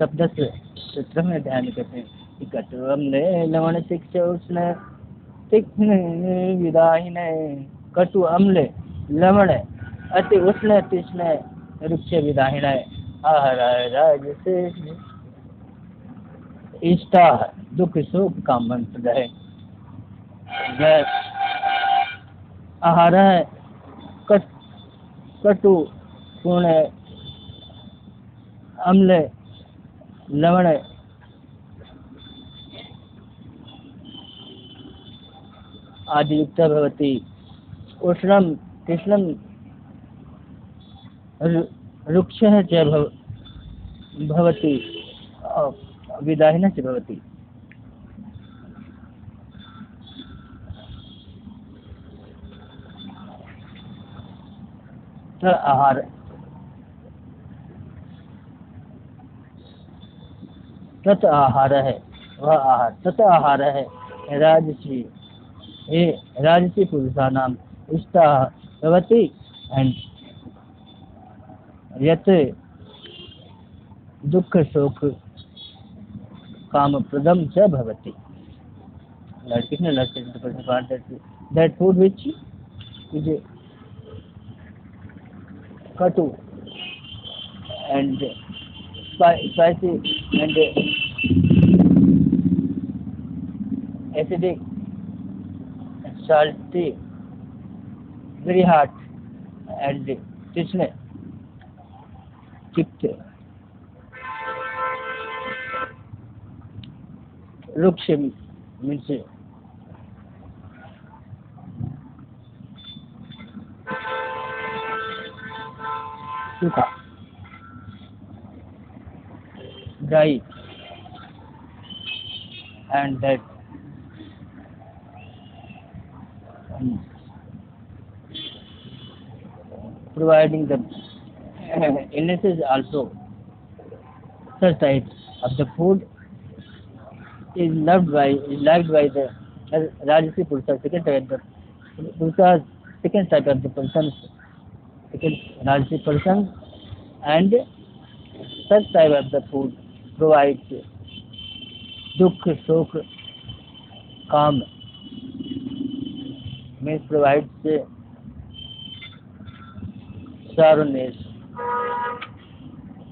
सप्तश सूत्र में ध्यान कहते हैं कट अम्ले लवण तीक्ष्ण उष्ण तीक्ष्ण विदाहीन, कटु अम्ले लवण अति उष्ण तीक्ष्ण रुक्ष विदाहीन, आहार राजसे इष्टा दुख शोक कामन प्रदय। आहार है कटु पूर्ण अम्ल लवण आदि युक्त भवति, उष्णं कृष्णं रुक्षः च भवति, विदाहिनः च भवति। आहार तत् आहार है, वह आहार तत् आहार है राजसी, ये राजसी पुरुषाणाम इष्टा भवति एंड यत् दुख शोक काम प्रदम च भवति। That food which is katu and spicy and acidic, salty, very hot and tisne chipped, ruksh means सूखा, dry, and that providing the illnesses also. Such types of the food is liked by the Rajasi Purusha, second type of the Purusha, second type of the persons, second Rajasi person, and such type of the food provides dukh, shok, calm, means provides sourness,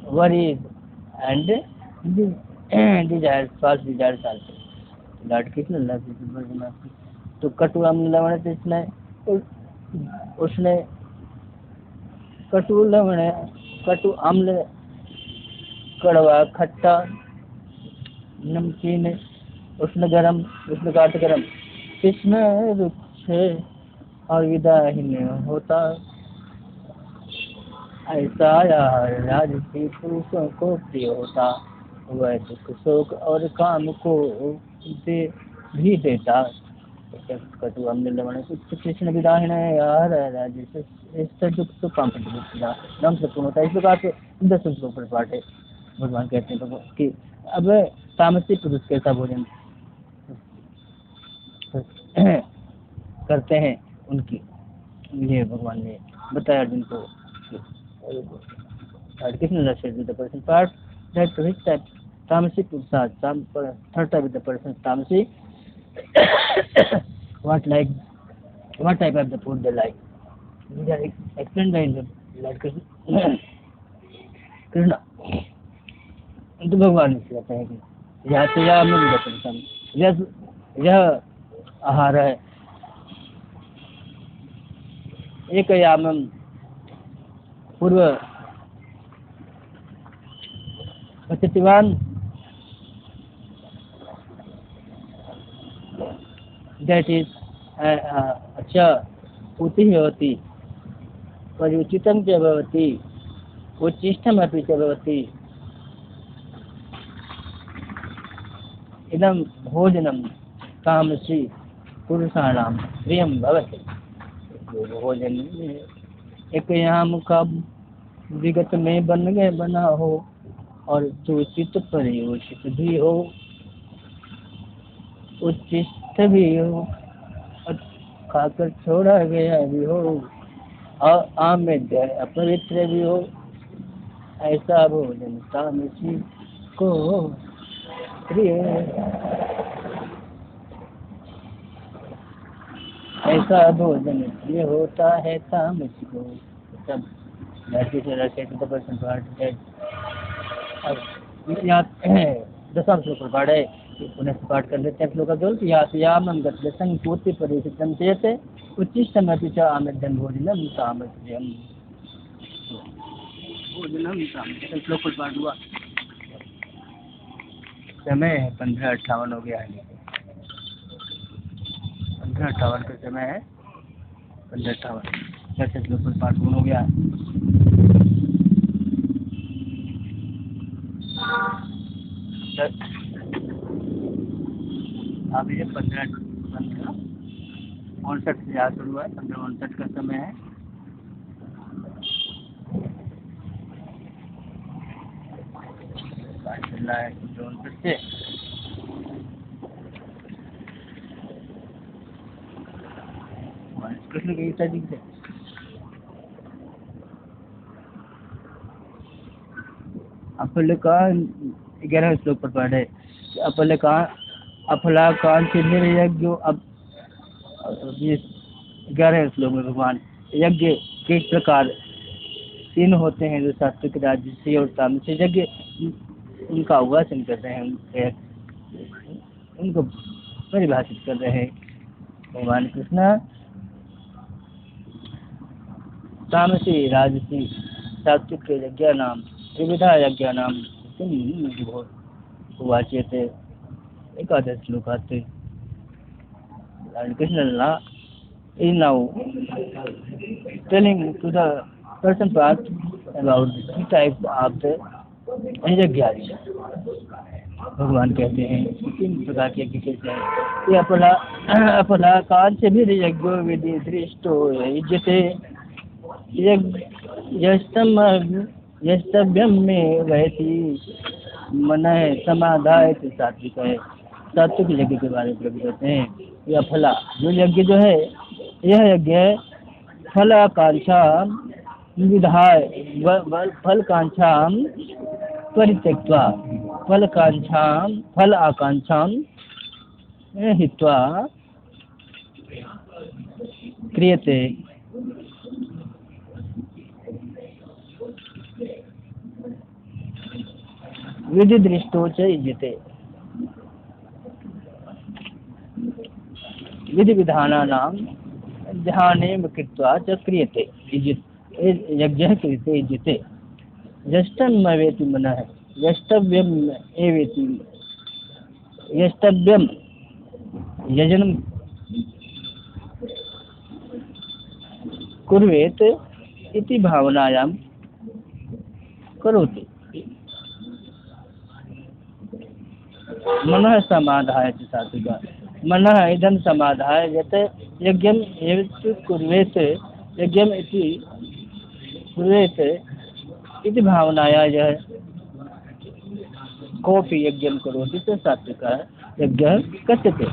worries, and desires, false desires also. Lord Krishna, Lord Krishna, तो कटु अम्ल लवण कृष्ण उसने कटु लवण कटु अम्ल कड़वा खट्टा नमकीन उष्ण गरम उष्ण काट गरम कृष्ण रुक्ष और विदाहीन होता, ऐसा आहार राजसी पुरुषों को प्रिय होता, वह दुख शोक और काम को भी देता। कटु अम्लवण कृष्ण विदाहिण यार राजेश कॉम्पिटिटिव नम सत्व होता है। इस प्रकार से 10 श्लोक पर पाठ है। भगवान कहते हैं कि अब तामसी पुरुष कैसा भोजन करते हैं उनकी, ये भगवान ने बताया अर्जुन को। कृष्ण लक्ष्य with the person part that which type तामसी पुरुषार्थ third type with the person तामसी what type of the food they like. These are explained by the Lord Krishna. तो भगवान ने कहते हैं कि यात्रा में यह आहार है। एक यामम पूर्व पचतिवान that is अच्छा पूति भवति परिचितं च भवति उच्चिष्टमपि च भवति। इदं भोजनं तामसी पुरुषाणां प्रियं भवति। भोजन एक याम का विगत में बना हो और सूचित परियोषित भी हो, उच्चिष्ट भी हो और खाकर छोड़ा गया भी हो और आमेद अपवित्र भी हो, ऐसा भोजन तामसी को प्रिय, ऐसा भोजन प्रिय होता है तामसी को। सब धरती से रखे तो पर्सन पार्ट है। अब यहाँ 10वां श्लोक पर पाठ है, पुनः पाठ कर लेते हैं श्लोक का। यामं गतसं पूर्ति परिचितं चेत उच्चिष्टमपि च आमद्यं भोजनं तामस्यं। भोजनं तामस्यं श्लोक पर पाठ हुआ। समय है 15:58 हो गया है। 15:58 का समय है। 15:58 कैसे श्लोक पर पाठ हो गया। अभी ये 15:59 से यहाँ शुरू हुआ है। 15:59 का समय है। चल रहा है 59 से। कृष्ण के गीता जी से अपल का 11वें श्लोक पर पाठ है। अपल का अफलाकान से यज्ञ। अब 11वें श्लोक में भगवान यज्ञ किस प्रकार 3 होते हैं, जो सात्विक राजसी और तामसी यज्ञ, उनका उपासन कर रहे हैं, उनको परिभाषित कर रहे हैं भगवान कृष्ण। तामसी राजसी सात्विक यज्ञ नाम त्रिविधा यज्ञ नाम वाच्यते। 11 श्लोकात् Krishna is now telling to the person part about the 3 types of the यज्ञ। भगवान कहते हैं 3 प्रकार के यज्ञ कैसे हैं। ये अपलाकान से भी यज्ञो विधि दृष्टो युज्यते। यस्तव्यम में वहति मनः समाधाय सात्विक है। सात्विक यज्ञ के बारे में प्रकट करते हैं। यह फला जो यज्ञ जो है, यह यज्ञ फलाकांक्षा विधाय फल कांक्षा परित्यक्त्वा फल आकांक्षा हित्वा क्रियते। विधि दृष्टो च युज्यते। विधि विधानानां ध्यानेन कृत्वा च क्रियते। यज्ञः क्रियते युज्यते। यष्टम्यवेति मनः यष्टव्यम एवेति। यष्टव्यम यजनं कुर्वेत इति भावनायां करोति। मनः समाधाय च सात्विक। मनः इदं समाधाय यत् यज्ञम् एवं कुर्वेत् यज्ञम् इति कुर्वेत् इति भावनाया यः कोऽपि यज्ञं करोति स सात्विकः यज्ञः कथ्यते।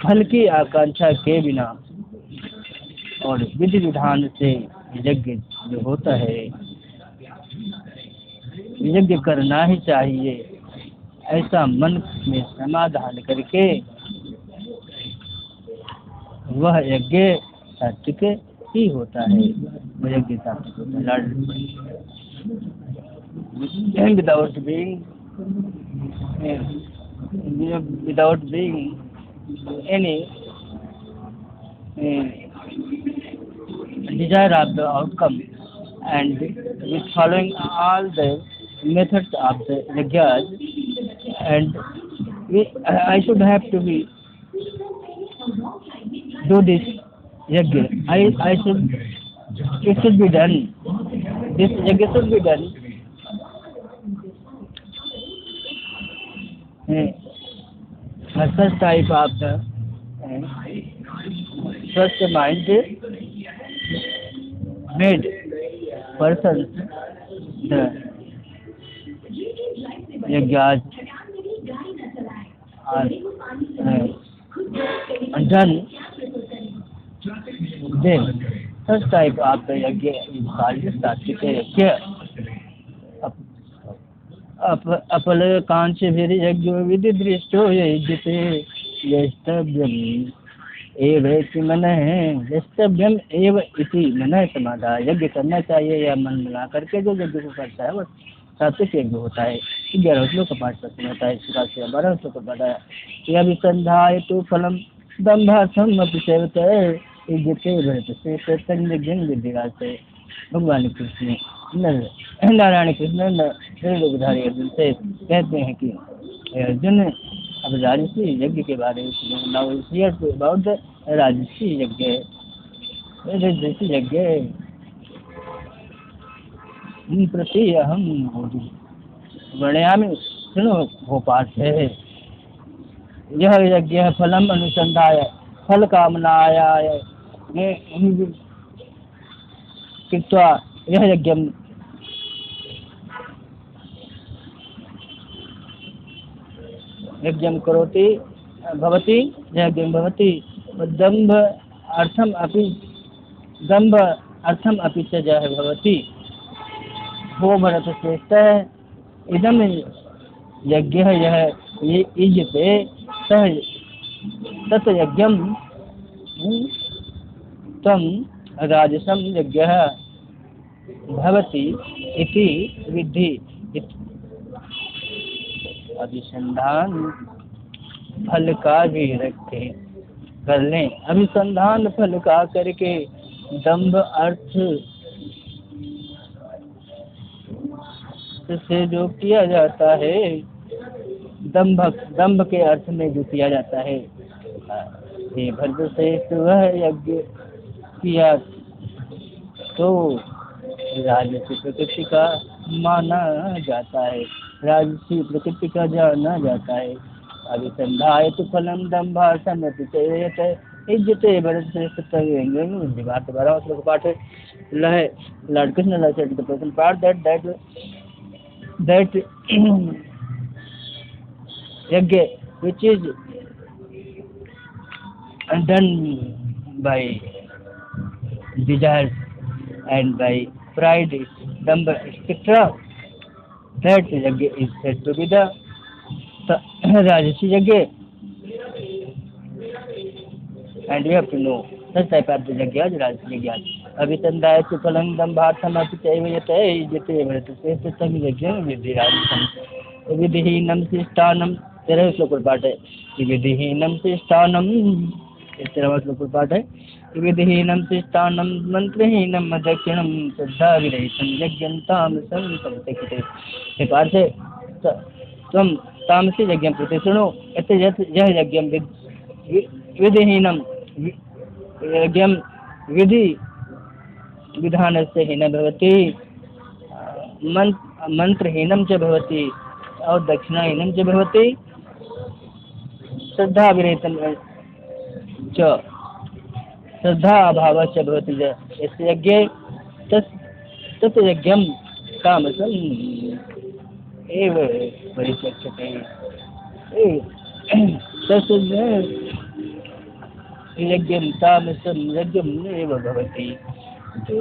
फल की आकांक्षा के बिना और विधि विधान से यज्ञ जो होता है, यज्ञ करना ही चाहिए, ऐसा मन में समाधान करके वह यज्ञ सात्विक ही होता है। वह यज्ञ सात्विक होता है। Without being any desire of the outcome, and with following all the methods of the yajnas, and I should have to be do this yajna. It should be done. This yajna should be done. Such type of the such mind made persons the yajnas are done. Then such type of the yajna is called satvika yajna. Upper कांच फिर यज्ञ विधि दृष्टो यजते यस्तव्यम एव इति मन है। यस्तव्यम एव इति मन समाधा, यज्ञ करना चाहिए या मन मिला करके जो यज्ञ को करता है वो सात्विक यज्ञ होता है। 11 श्लोक का पाठ प्रश्न होता है। 12 श्लोक का बताया कि अभिसंधाय तो फलम दम्भार्थम अपि सेवते यज्ञते भरत से प्रत्यंग यज्ञ विधिरासे। भगवान कृष्ण नारायण कृष्ण लोकधारी अर्जुन से कहते हैं कि अर्जुन अब राजसी यज्ञ के बारे में अबाउट राजसी यज्ञ प्रति अहम वर्णयामि सुनो वो पाठ है। यह यज्ञ फलम अनुसंधाय फल कामनाया कृत्वा यह यज्ञ यज्ञं करोति भवति यज्ञं भवति दम्भ अर्थम अपि च जह भवति। वो भरत श्रेष्ठ इदम यज्ञ यह इज्यते सह तत् यज्ञं तम राजसं यज्ञः भवति इति विद्धि। अभिसंधान फल का भी रखे कर लें। अभिसंधान फल का करके दंभ अर्थ से जो किया जाता है, दंभ के अर्थ में जो किया जाता है, ये भरतश्रेष्ठ वह यज्ञ किया तो राजसी प्रकृति का माना जाता है, राजसी प्रकृति का जाना जाता है। अभिसंधाय तो फलम दम्भार्थम इज्जते भरतश्रेष्ठ विभाग 12 श्लोक पाठ है। Lord Krishna said the person part that yajna which is done by desires and by pride, dambha, etc., that yajna is said to be the Rajasi yajna. And you have to know such type of the yajna is Rajasi yajna. अभिसंधाय तो फलं दम्भार्थम अपि चैवयते इज्जते भरतश्रेष्ठ तम यज्ञं विद्धि राजसं। विधिहीनं शिष्टानं 13 श्लोक पाठ है। विधिहीनं शिष्टानं 13 श्लोक पाठ है। विधिहीनं शिष्टानं मंत्रहीनं दक्षिणं श्रद्धा विरहितं यज्ञं तामसं संतकिते। ये पाठ है। त्वं तामसी यज्ञं प्रति शृणु यह यज्ञं विधिहीनं यज्ञं विधि विधानस्य हीनं भवति, मंत्रहीनं च भवति और दक्षिणाहीनं च भवति श्रद्धाविरहितं च श्रद्धा अभावः च भवति यस्य यज्ञे तत् यज्ञं तामसम् एव परिचक्षते। तस्य यज्ञं तामसं यज्ञम् एव भवति। जो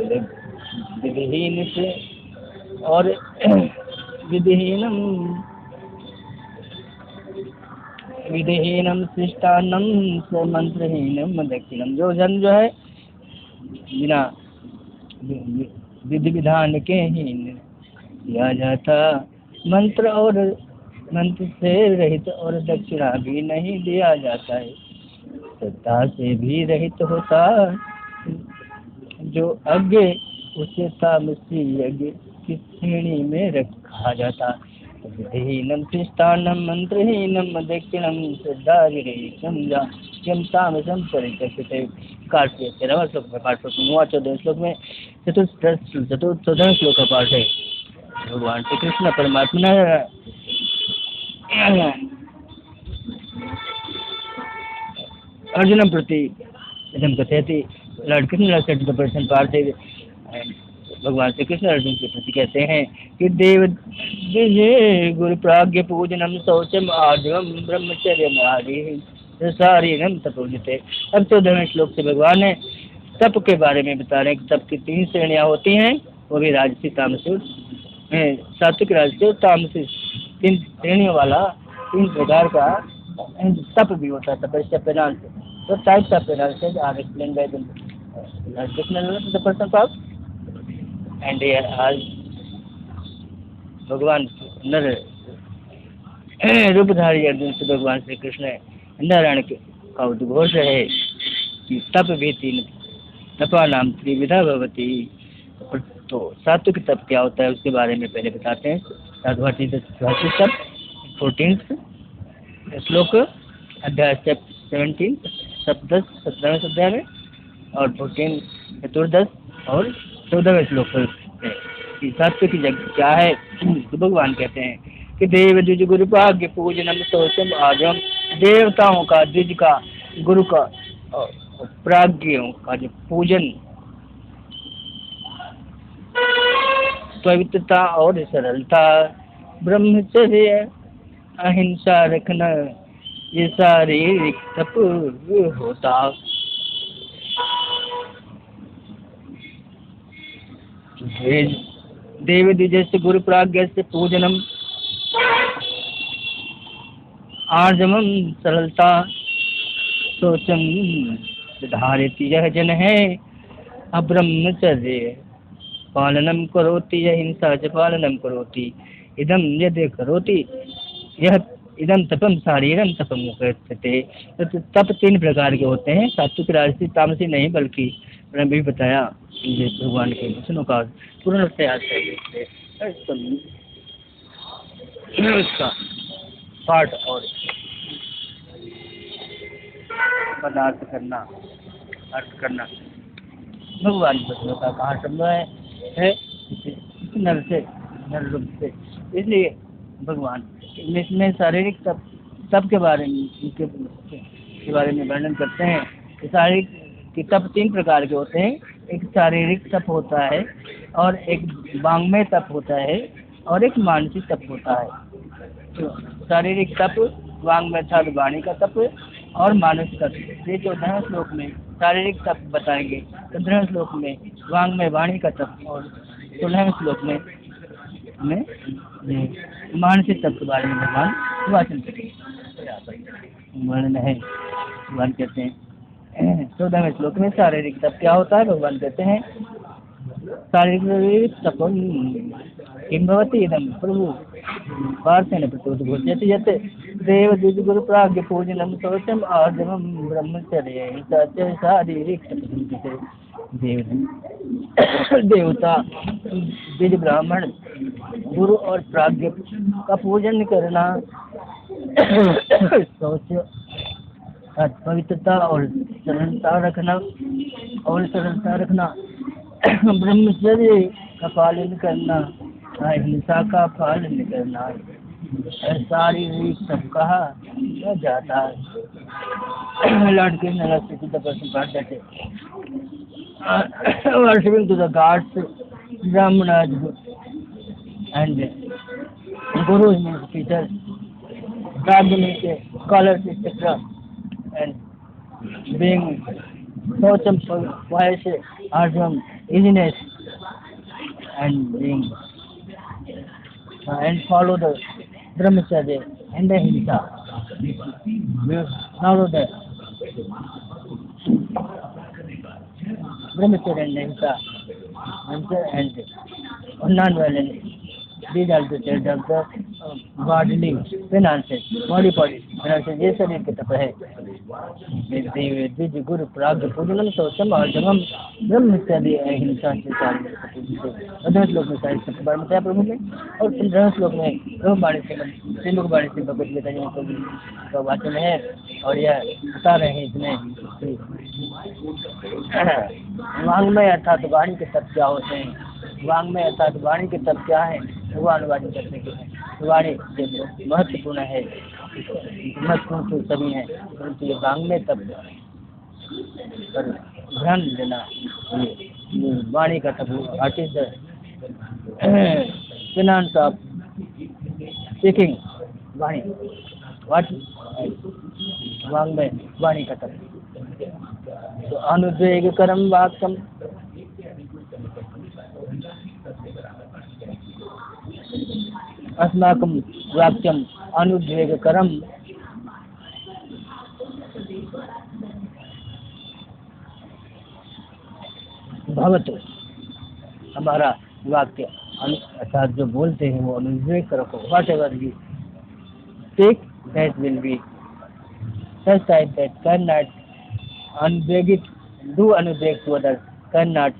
विधिहीन से और विधिहीनम शिष्टान्नम से मंत्रहीनम दक्षिणम। जो जन जो है बिना विधि विधान के हीन दिया जाता, मंत्र से रहित और दक्षिणा भी नहीं दिया जाता है, श्रद्धा से भी रहित होता जो अज्ञ, उसे तामसी यज्ञ की श्रेणी में रखा जाता। विधिहीनम शिष्टान्नम मंत्रहीनम दक्षिणम श्रद्धाविरहितं यम तामसं परिचक्षते। कार्तिक 13वें श्लोक में पाठ हुआ। 14वें श्लोक में चतुर्थ श्लोक का पाठ है। भगवान श्री कृष्ण परमात्मा अर्जुन प्रति इदं कथयति। लॉर्ड कृष्ण पार्थ है। भगवान श्री कृष्ण अर्जुन के प्रति कहते हैं कि देव गुरु प्राज्ञ पूजनम शौचम आर्जवम ब्रह्मचर्य आदि शारीरम तपोजते। अब 14वें श्लोक से भगवान ने तप के बारे में बता रहे हैं कि तप की 3 श्रेणियां होती हैं, वो भी राजसी तामसी सात्विक राजसी और तामसी 3 श्रेणियों वाला 3 प्रकार का तप भी होता है। तपस्या पेनाल तो types of penalties are explained by the Krishna person pass and आज भगवान नर रूपधारी अर्जुन से भगवान श्री कृष्ण नारायण का उद्घोष है कि तप भी 3 तपा नाम त्रिविधा भवति। तो सात्विक तप क्या होता है उसके बारे में पहले बताते हैं। सात्विक तप 14th श्लोक अध्याय 17 17वें अध्याय में और 14 चतुर्दश और 14वें श्लोक पर सात्विक यज्ञ क्या है। तो भगवान कहते हैं कि देव द्विज गुरु भाग्य पूजनम शौचम आजम। देवताओं का, द्विज का, गुरु का और प्राज्ञों का जो पूजन, पवित्रता और सरलता, ब्रह्मचर्य, अहिंसा रखना, ये शारीरिक तप होता। देव द्विजस्य गुरु प्राज्ञस्य पूजनम आर्जवम सरलता शौचम धारयति। यह जन है अब्रह्मचर्य पालनम करोति, अहिंसा च पालनम करोति, इदम यदि करोति यह इदम तपम शारीरम तपम उच्यते। तो तप 3 प्रकार के होते हैं, सात्विक राजसी तामसी नहीं, बल्कि मैंने भी बताया भगवान के वचनों का पूर्ण प्रयास है उसका पाठ और पदार्थ करना, अर्थ करना। भगवान वचनों का कहा समय है नर रूप से, इसलिए भगवान इसमें शारीरिक तप के बारे में वर्णन करते हैं। शारीरिक कि तप 3 प्रकार के होते हैं। एक शारीरिक तप होता है और एक वांग्मय तप होता है और एक मानसिक तप होता है। तो शारीरिक तप, वांग्मय था वाणी का तप और मानसिक तप। ये 14वें श्लोक में शारीरिक तप बताएंगे, 15वें श्लोक में वांग्मय वाणी का तप और 16वें श्लोक में मानसिक तप के बारे में भगवान वाचन करेंगे। वर्णन है। भगवान कहते हैं 14वें श्लोक में शारीरिक तप क्या होता है। भगवान कहते हैं शारीरिक तपम किं भवति इदं प्रभु वार्तेन प्रत्युद्घोषयति यत् देव द्विज गुरु प्राज्ञ पूजनम शौचम आर्जवम ब्रह्मचर्य च शारीरिक तप। देवता, द्विज ब्राह्मण, गुरु और प्राज्ञ का पूजन करना, शौच पवित्रता और सरलता रखना, ब्रह्मचर्य का पालन करना, अहिंसा का पालन करना, शारीरिक सब कहा न जाता है। Lord Krishna was to the person part that worshipping to the gods, Brahmanas, and Gurus means teachers, Brahmanis, scholars, etc. And being Socham wise, Arjun, easiness, and being and follow the Brahmacharya and the Hinsa. Follow the Brahmacharya and Hinsa and non-violence. These are the threads of the bodily finances, body finances. ये शरीर के तप है। द्विज गुरु प्राग्ञ पूजनम शौचम आर्जवम ब्रह्मचर्य अहिंसा से अधम श्लोक में साहित्य के बारे में बताया प्रभु ने। और 15 श्लोक में ब्रह्मवाणी से श्रीमुखवाणी से भगवत गीता जी का वाचन है। और यह बता रहे हैं इसमें वांग्मय अर्थात वाणी के तप क्या होते हैं। वांग्मय अर्थात वाणी के तप क्या है, भगवान वाणी करने के हैं। वाणी महत्वपूर्ण है, महत्वपूर्ण तो सभी है, परंतु ये वांग्मय तप पर ध्यान देना। ये वाणी का तप आर्टिस्ट फिनांस ऑफ स्पीकिंग वाणी वाट वांग्मय वाणी का तप। तो अनुद्वेग कर्म वाक्यम अस्माकं वाक्यम अनुद्वेगकरम भवतु। हमारा वाक्य अर्थात जो बोलते हैं वो अनुद्वेग रखो। Whatever we speak that will be such type that cannot unbeg it, do अनुद्वेग to others, cannot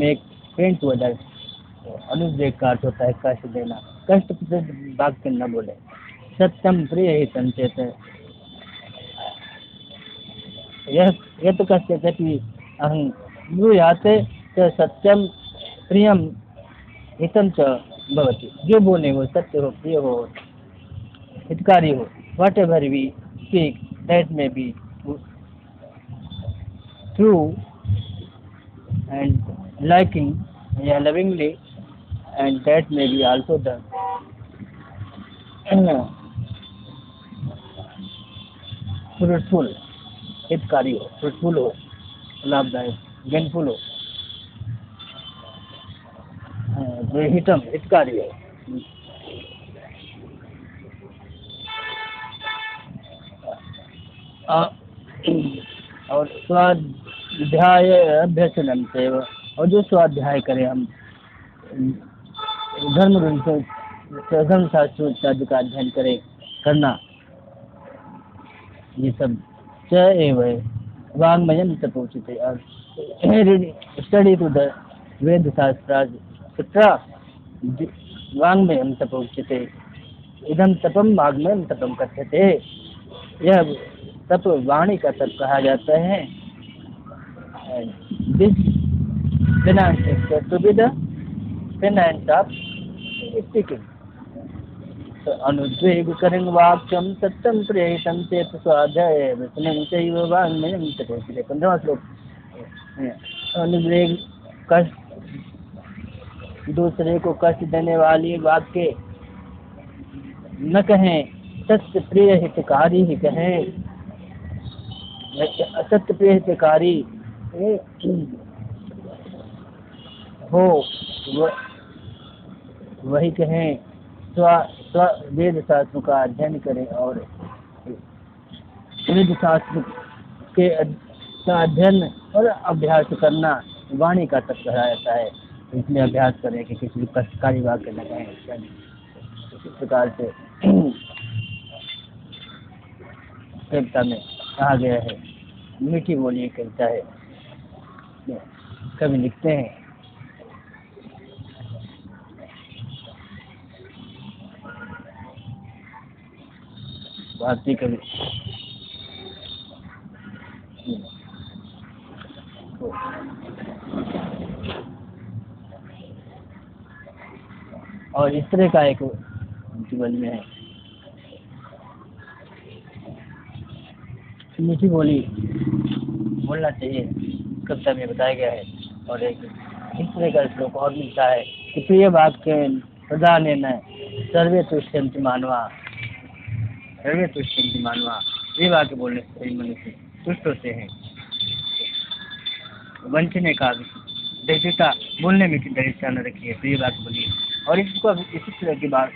make pain to others। अनुद्वेग का अर्थ होता है कष्ट देना, कष्ट वाक्य न बोले। सत्यम प्रिय हितम चेत, यह तो कहते थे कि अहं ब्रूयाते च सत्यम प्रियम हितम च भवति। जो बोले वो सत्य हो, प्रिय हो, हितकारी हो। Whatever we speak that may be true and liking या lovingly, and that may be also the fruitful, हितकारी हो, fruitful हो, लाभदायक, gainful हो, हितम हितकारी हो। और स्वाध्याय अभ्यसनम से, और जो स्वाध्याय करें हम धर्म शास्त्र इत्यादि का अध्ययन करें करना, ये सब च एव वांग्मयम तपोचित। और स्टडी टू द वेद शास्त्र वांग्मयम तपोचित। इदम तपम वांग्मयम तपम कथ्यते। यह तप वाणी का तप कहा जाता है। This to be the finance of speaking। तो अनुद्वेग करें वाक्यम सत्यम प्रेषम चेत स्वाध्याय वचनम चैव वाङ्मयं तपोचिते। 15वां श्लोक। अनुद्वेग कष्ट, दूसरे को कष्ट देने वाली वाक्य न कहें, सत्य प्रिय हितकारी ही कहें। असत्य प्रिय हितकारी हो वही कहें। वेद शास्त्र का अध्ययन करें, और वेद शास्त्र के अध्ययन और अभ्यास करना वाणी का तप कहा जाता है। इसमें अभ्यास करें कि किसी कष्टकारी वाक्य न कहें। इसी प्रकार से कविता में कहा गया है, मीठी बोली कविता है। कवि लिखते हैं, भारतीय कवि और इस तरह का एक जीवन में है। मीठी बोली बोलना चाहिए, कविता में बताया गया है। और एक इस तरह का श्लोक और मिलता है कि प्रिय वाक्य प्रदान न सर्वे तुष्यन्ति मानवा, सर्वे तुष्यन्ति मानवा। प्रिय वाक्य बोलने से सही मनुष्य तुष्ट होते हैं। वंचने का दरिद्रता बोलने में दरिद्रता न रखिए, प्रिय वाक्य बोलिए। और इसको इसी तरह की बात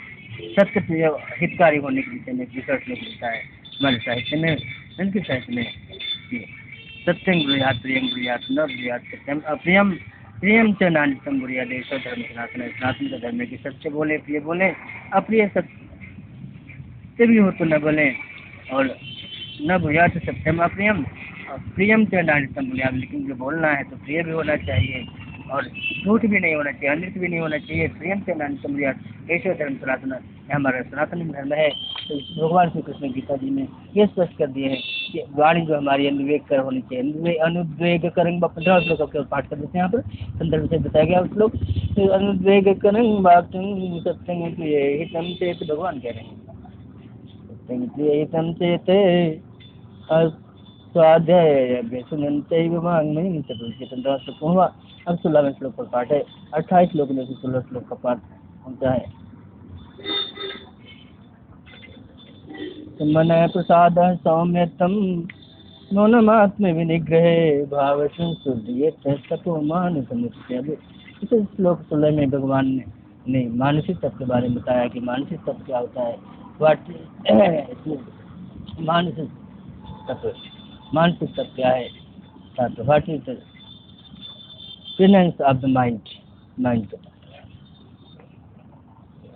सत्य प्रिय हितकारी होने के विषय में दूसरा श्लोक मिलता है हमारे साहित्य में, संस्कृत साहित्य में। सत्यं ब्रूयात् प्रियं ब्रूयात् न ब्रूयात् सत्यम अप्रियम प्रियम च नान्यतम ब्रूयात् देश धर्म सनातन। सनातन का धर्म की सत्य बोले, प्रिय बोले, अप्रिय सत्य भी हो तो न बोले, और न ब्रूयात् सत्यम अप्रियम प्रियम च नान्यतम ब्रूयात्। लेकिन जो बोलना है तो प्रिय भी होना चाहिए और झूठ भी नहीं होना चाहिए, अनृत भी नहीं होना चाहिए। प्रियम च नान्यतम ब्रूयात् देश धर्म सनातन, हमारा सनातन धर्म है। तो भगवान श्री कृष्ण गीता जी में ये स्पष्ट कर दिए हैं कि वाणी जो हमारी अनुद्वेग कर होनी चाहिए। अनुद्वेग करेंगे 15 श्लोक का पाठ कर देते हैं। यहाँ पर संदर्भ से बताया गया उस लोग अनुद्वेग करेंगे बातम सत्यं प्रिय हितम चेत, भगवान कह रहे हैं सत्यं प्रिय हितम चेत स्वाध्याय सुनंते वांग्मयी चतुर्थ 15 श्लोक हुआ। अब 16वें श्लोक पर पाठ है। 28 श्लोक में से 16 श्लोक का पाठ होता है। मन प्रसाद सौम्यतम मौनमात्म विनिग्रहे भाव संशुद्धि तपोमान समुच्चय। इस श्लोक 16 में भगवान ने मानसिक तत्व के बारे में बताया कि मानसिक तत्व क्या होता है। मानसिक तत्व क्या है? What is the finance of the mind? Mind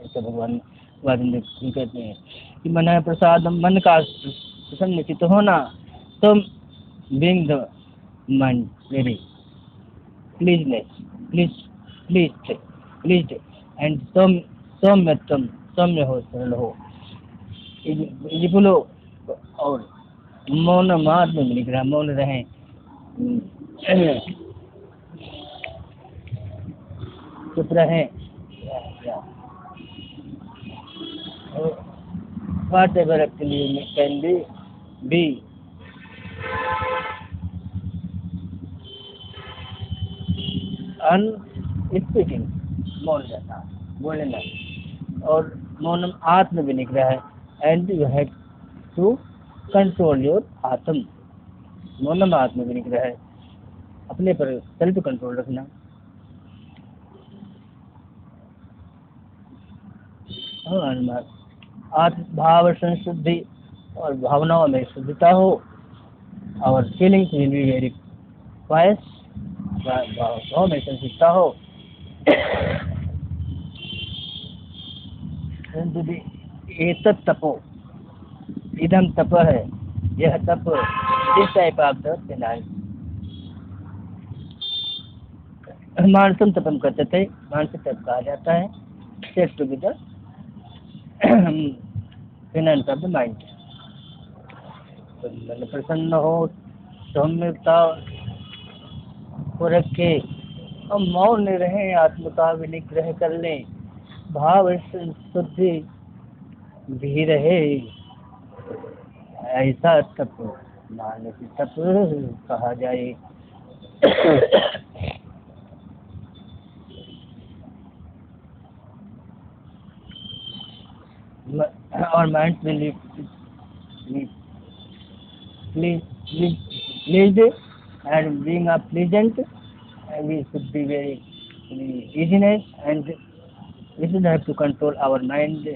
ऐसा भगवान कहते हैं कि मन है प्रसाद, मन का प्रसन्न चित्त होना, तो being the mind very pleased and सौम्यतम, सौम्य हो, सरल हो, बोलो। और मौन मार्ग में निग्रह, मौन रहें, चुप रहें। Whatever actually can be unspeaking, मौन रहना, बोलना। और मौनम आत्म विनिग्रह है, and you have to control your आत्म। मौनम आत्म विनिग्रह है, अपने पर सेल्फ कंट्रोल रखना। आत्म भाव संशुद्धि, और भावनाओं में शुद्धता हो। और feelings will be very quite, भाव में संशुद्धता हो। एतत् तपो, इदम तप है, यह तप, दिस टाइप ऑफ द मानसम तपम करते थे, मानसिक तप कहा जाता है। Said to be the finance of the mind. मन प्रसन्न हो, सौम्यता को रखे और मौन रहे, आत्म का विनिग्रह कर लें, भाव शुद्धि भी रहे। ऐसा तप मानसिक तप कहा जाए। और mind will be pleased and being a pleasant, and we should be very easiness, and we should have to control our mind.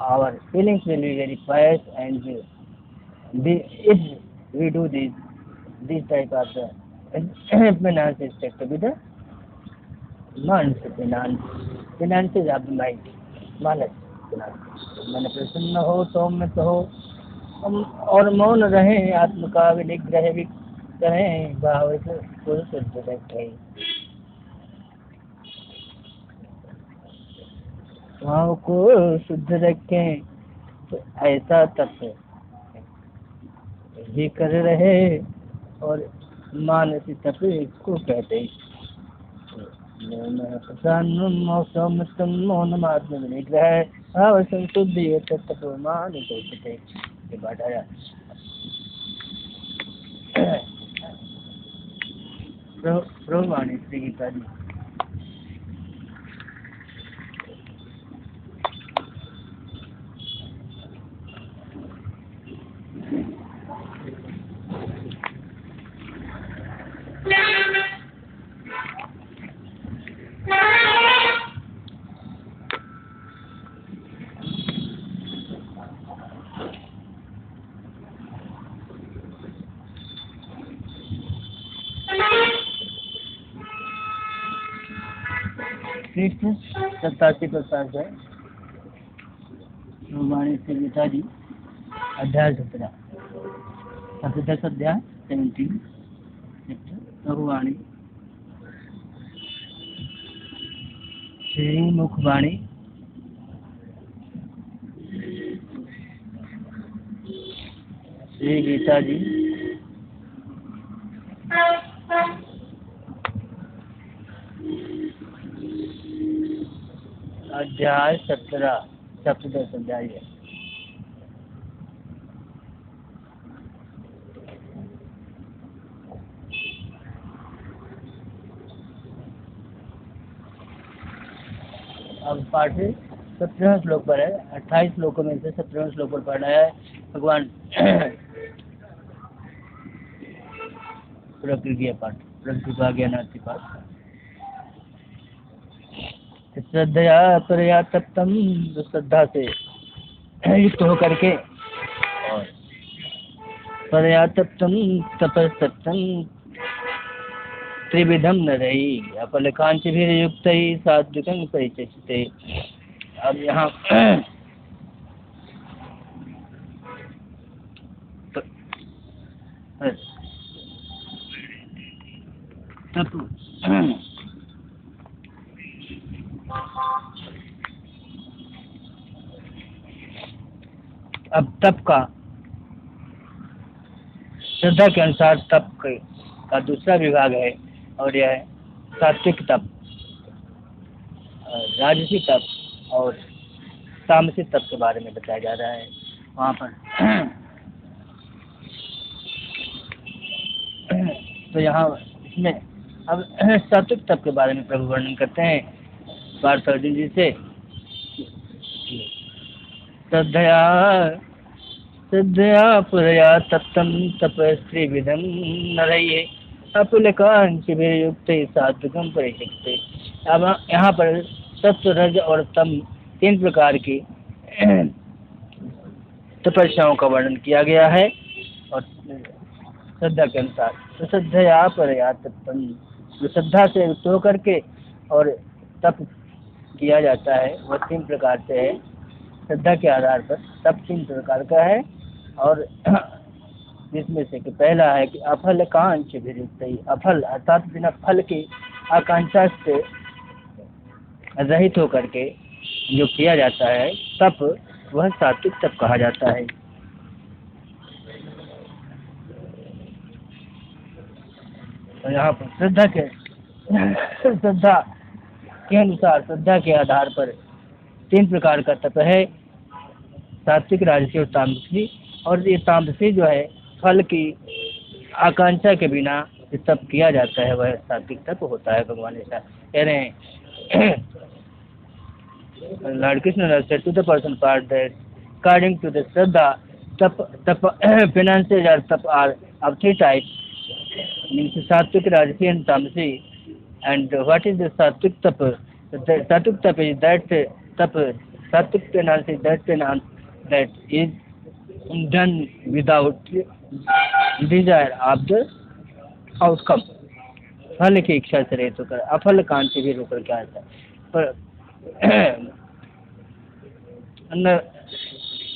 Our feelings will be very quiet, and if we do this type of the finance is said to be the finances of the mind, मानस। मन प्रसन्न हो, सौम्य हो, और मौन रहे, आत्म का विनिग्रह भी करें, भाव को शुद्ध रखें। भाव को शुद्ध रखें, तो ऐसा तप भी कर रहे। और मानसिक तप इसको कहते हैं। प्रसन्न सौम्यतम मौनम आत्म विनिग्रह, संशुद्धि तत्वमान ये बढ़ाया प्रभुवाणी श्री गीता जी। कृष्ण 87% है प्रभुवाणी श्री गीता जी अध्याय 17 17 अध्याय 17 प्रभुवाणी श्री मुखवाणी श्री गीता जी अध्याय 17 सप्तदश अध्याय है। अब पाठ 17 श्लोक पर है। 28 श्लोकों में से 17 श्लोक पर पढ़ा है भगवान प्रकृति पाठ प्रकृति पाठ। श्रद्धया परया तप्तम, जो श्रद्धा से युक्त होकर के और परया तप्तम तपस्तप्तम त्रिविधम न रही अपलकांच भी युक्त ही सात्विकं परिचक्षते। अब यहाँ तप अब तप का श्रद्धा के अनुसार तप का दूसरा विभाग है और यह है सात्विक तप, राजसी तप और तामसिक तप के बारे में बताया जा रहा है वहाँ पर। तो यहाँ इसमें अब सात्विक तप के बारे में प्रभु वर्णन करते हैं पार्थ अर्जुन जी से। श्रद्धया पुरया तप्तम तपस्त्रिविधम नरये अपुलकांचभिर्युक्त सात्विकं परिचक्षते। अब यहाँ पर सत्व रज और तम 3 प्रकार की तपस्याओं का वर्णन किया गया है और श्रद्धा के अनुसार। तो श्रद्धया परया तप्तम, जो श्रद्धा से युक्त होकर के और तप किया जाता है वह 3 प्रकार से है। श्रद्धा के आधार पर तप 3 प्रकार का है और जिसमें से कि पहला है कि अफल कांच भी युक्त, अफल अर्थात बिना फल की आकांक्षा से रहित होकर के जो किया जाता है तप, वह सात्विक तप कहा जाता है। तो यहाँ पर श्रद्धा के अनुसार श्रद्धा के आधार पर 3 प्रकार का तप है, सात्विक, राजसी और तामसी। और ये तामसी जो है फल की आकांक्षा के बिना जो तप किया जाता है वह सात्विक तप होता है। भगवान ऐसा कह रहे हैं। Lord Krishna said to the person part that according to the Shraddha, penances or tap are of 3 types, means Sattvic, Rajasi and Tamasi. And what is the Sattvic tap? The Sattvic tap is that tap, Sattvic penance is that penance that is done without desire of the outcome. फल की इच्छा से रहित होकर, अफल कांति भी होकर क्या आता है। पर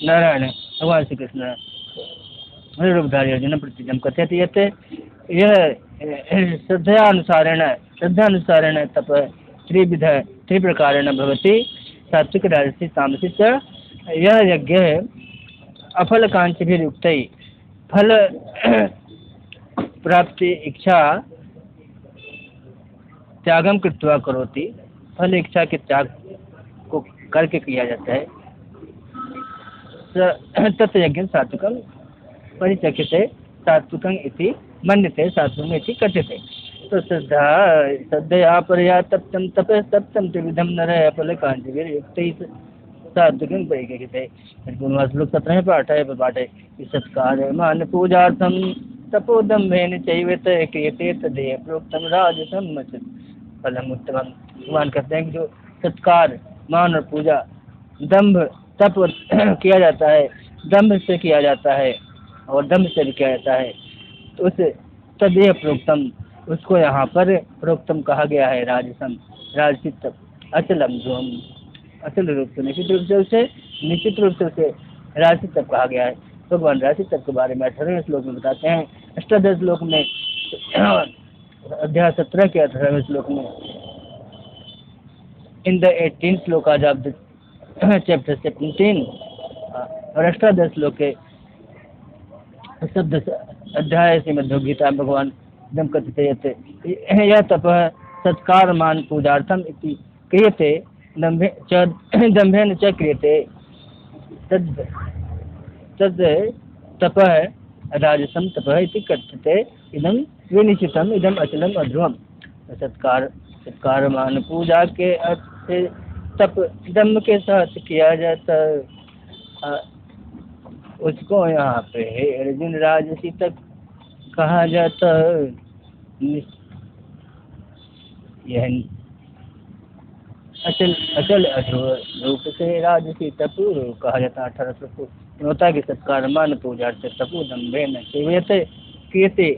नारायण भगवान श्री कृष्ण रूपधारी अर्जुन प्रतिजम कथयति यत् यह श्रद्धानुसारेण तप 3 प्रकारेण भवति, सात्विक, राजसी, तामसी च। यह यज्ञ अफल कांक्षिभिर्युक्त, फल प्राप्ति इच्छा त्यागम कृत्वा करोति, फल इच्छा के त्याग को करके किया जाता है। तत् यज्ञं सात्विकं परिचक्ष्यते सात्विकम् इति मन्यते सात्विकम् इति कथ्यते। तो श्रद्धया परया तप्तं तपः तप्तं त्रिविधं नरः फलकाञ्चभिर्युक्तैः सात्विकं परिचक्ष्यते। श्लोक 17 पाठ है सत्कारमान पूजार्थं तपोदम्भेन चैवेत क्रियते तदेव प्रोक्तं राजसं फलम उत्तमम। भगवान कहते हैं कि जो सत्कार मान और पूजा दंभ तप किया जाता है, दंभ से किया जाता है और दंभ से भी किया जाता है, तो उस तदेह प्रोक्तम उसको यहाँ पर प्रोक्तम कहा गया है राजसम राजसित अचलम जो हम अचल रूप से निश्चित रूप से उसे राजसित तप कहा गया है। भगवान राजसित तप के बारे में 18वें श्लोक में बताते हैं। अष्टादश श्लोक में अध्याय 17 के 18वें श्लोक में in the 18th श्लोकाज of the chapter 17 और अष्टादश श्लोक के शब्द अध्याय श्रीमद्भगवद्गीता में भगवान दम कथते यह तपः सत्कारमान पूजार्थम इति क्रियते दम्भेन च क्रियते तद तपः राजसं तपः इति कथ्यते इदं विनिश्चितम् इदं अचलम अध्रुवम्। सत्कारमान पूजा के अर्थ से तप दम्भ के साथ किया जाता उसको यहाँ पे अर्जुन राजसी तक कहा जाता यह अचल अध्रुव रूप से राजसी तप कहा जाता। 18 होता कि सत्कार मान पूजा से तपो दम्भे न क्रियते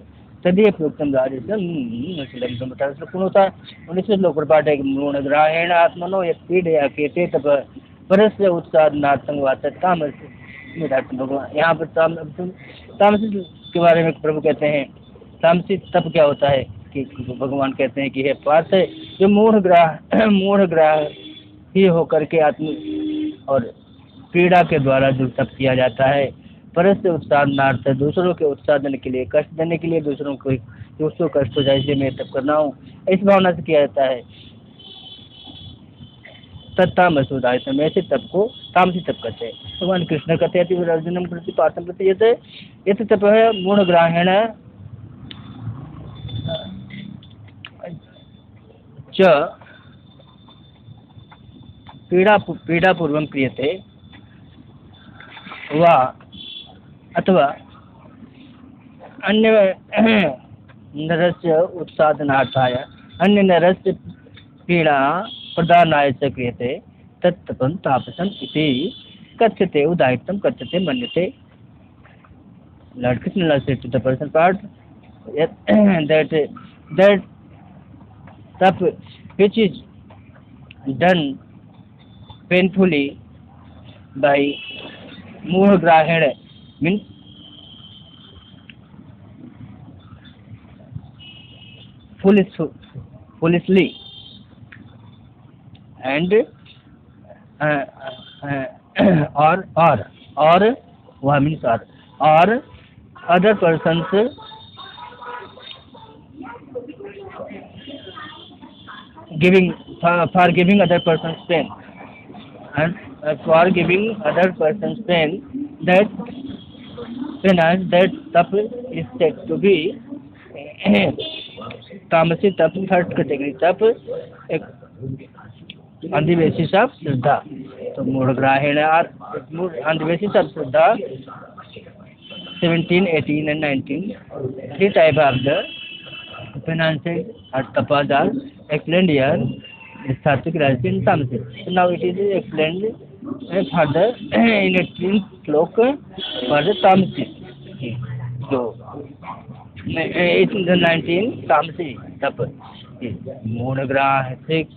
तदीय प्रोक्तम राजसम 18 होता। 19 श्लोक पर पाठ है मूढ़ग्राहेण आत्मनो यत्पीडया क्रियते तप परस्य उत्साहनार्थं वाचतामस। भगवान यहाँ पर तामसिक के बारे में प्रभु कहते हैं तामसिक तप क्या होता है कि भगवान कहते हैं कि हे पार्थ जो मूढ़ ग्राह ही होकर के आत्म और पीड़ा के द्वारा जो तप किया जाता है परस्य उत्साहनार्थ दूसरों के उत्साहन के लिए कष्ट देने के लिए दूसरों को कष्ट हो जाए इसलिए मैं तप करना हूँ इस भावना से किया जाता है। तत्तामसुदाय समय से तप को तामसिक तप कहते हैं। भगवान कृष्ण कहते हैं अर्जुनम प्रति पार्थम प्रति यत तप है मूढ़ग्राहेण च पीड़ापूर्वं क्रियते वा अथवा अन्य नरस्य उत्साधनार्थाय अन्य नरस्य पीड़ा प्रदानाय च क्रियते तत्तपं तापसम् इति कथ्यते उदाहृतं कथ्यते मन्यते। Lord Krishna said to the person part that tap which is done painfully by Murgrahena means foolishly and or वह means or other persons for giving other persons pain and for giving other persons pain that penance that tap is said to be तामसी तप third category तप एक on the basis of श्रद्धा। तो मूढ़ग्राहेण on the basis of Shraddha 17, 18 and 19 three type of the penances or tapas are explained here sattvic rajasic and tamasic. So now it is explained further in 18th slok for the tamasic. So 18 and 19 tamasic तप मूढ़ग्राहिक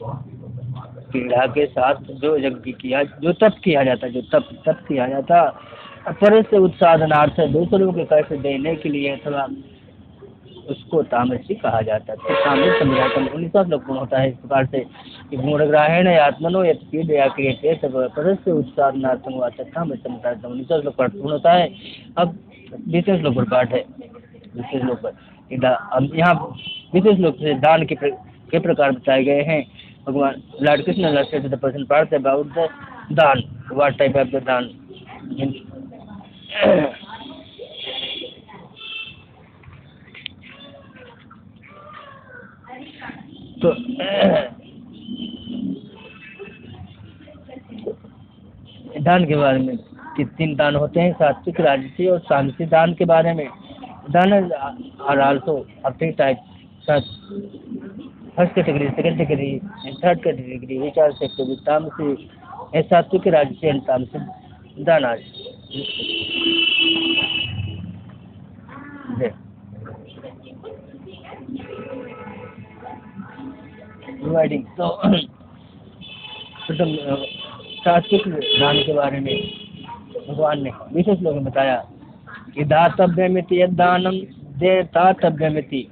पीड़ा के साथ जो यज्ञ किया जो तप किया जाता जो तप किया जाता पर से उत्साधनार्थ दूसरों के कष्ट देने के लिए अथवा उसको तामसी कहा जाता है। तामस समझाता 19 श्लोक पूर्ण होता है इस प्रकार से कि मूढ़ग्राहेण आत्मनो यत्पीडया क्रियते तप पर से उत्साधनार्थं वाचता में समझाता 19 श्लोक पाठ पूर्ण होता है। अब 20 श्लोक पर पाठ है 20 श्लोक पर अब यहाँ 20 श्लोक से दान के प्रकार बताए गए हैं। भगवान Lord Krishna the person part about the दान व्हाट टाइप ऑफ द दान तो दान के बारे में कि 3 दान होते हैं, सात्विक, राजसी और तामसी दान के बारे में। दान are also of 3 types, first category, second category and third category, which are said to be तामसी, सात्विक, राजसी एंड तामसी दान आर डिवाइडिंग। तो प्रथम सात्विक दान के बारे में भगवान ने विशेष लोग बताया कि दातव्यमिति यद दानम देतातव्यमिति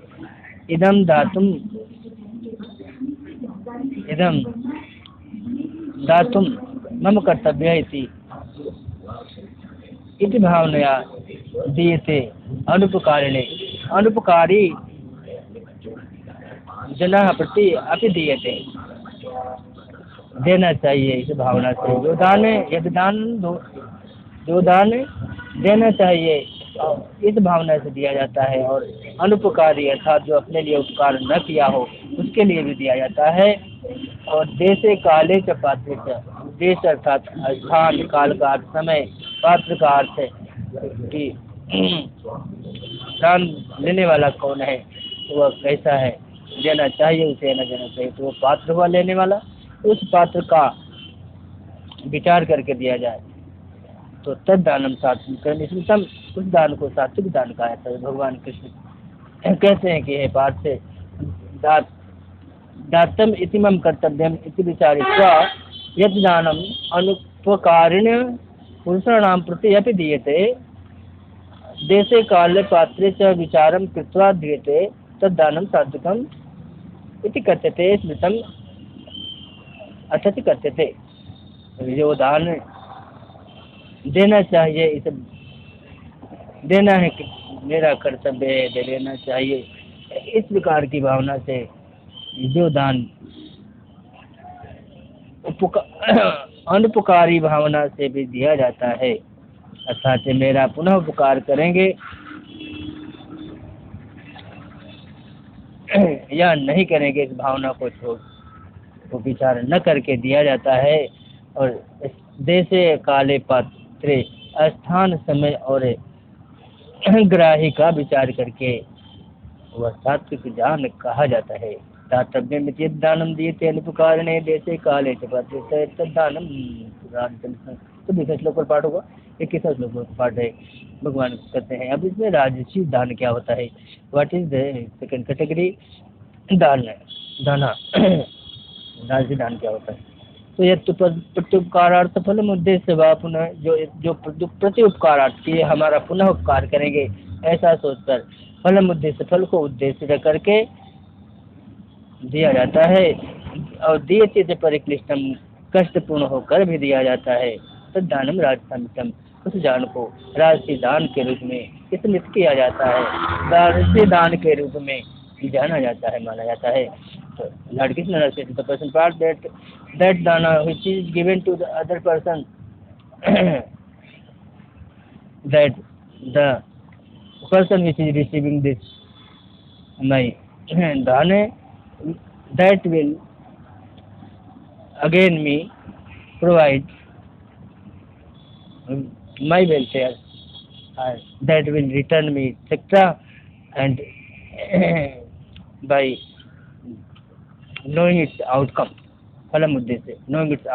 इदम दातुम इदम दातुम मम कर्तव्य इति भावनया दीयते अनुपकारिणे, अनुपकारी जनाः प्रति अपि दीयते, देना चाहिए इस भावना से। जो दान है, यदि दान जो दान देना चाहिए इस भावना से दिया जाता है, और अनुपकारी अर्थात जो अपने लिए उपकार न किया हो उसके लिए भी दिया जाता है। और देशे काले च पात्रे च, देश अर्थात स्थान, काल का अर्थ समय, पात्र का अर्थ है कि दान लेने वाला कौन है, वह कैसा है, देना चाहिए उसे, न देना चाहिए। तो वो पात्र हुआ लेने वाला, उस पात्र का विचार करके दिया जाए तो तद दानम सात्विक स्मृतम, उस दान को सात्विक दान कहा जाता है। भगवान कृष्ण कहते हैं कि हे पार्थ से दातम इति मम कर्तव्यम इति विचारित्वा यत् दानम अनुपकारिण पुरुषाणां प्रति अपि दीयते देशे काले पात्रे च विचारं कृत्वा दीयते तद् दानं सात्विकम् इति कथ्यते स्मृतम अथति कथ्यते। जो दान देना चाहिए, इसे देना है कि मेरा कर्तव्य है, दे देना चाहिए, इस प्रकार की भावना से जो दान अनुपकारी भावना से भी दिया जाता है, अर्थात मेरा पुनः उपकार करेंगे या नहीं करेंगे, इस भावना को छोड़ वो विचार न करके दिया जाता है। और देशे काले पात्रे, स्थान, समय और ग्राही का विचार करके वह सात्विक दान कहा जाता है। दातव्य में यद दानम दीयते अनुपकारिणे देशे काले च पात्रे तद दानम। तो 20 श्लोक पर पाठ होगा, 21 श्लोक पर पाठ है। भगवान कहते हैं अब इसमें राजसी दान क्या होता है, what is the second category दान, दाना राजसी दान क्या होता है। तो यह प्रत्युपकारार्थ फलम उद्देश्य व पुनः जो प्रत्युपकारार्थ की हमारा पुनः उपकार करेंगे ऐसा सोचकर फलम उद्देश्य, फल को उद्देश्य करके दिया जाता है। और दिए चीज परिक्लिष्टम, कष्टपूर्ण होकर भी दिया जाता है। तो दानम राजसमितम, उस दान को राजसी दान के रूप में स्मृत किया जाता है, राजसी दान के रूप में जाना जाता है, माना जाता है। तो Lord Krishna said to the person part that dana which is given to the other person that the person which is receiving this my dana, that will again me provide my welfare, that will return me etc. and by knowing its outcome, phalam uddesya, knowing its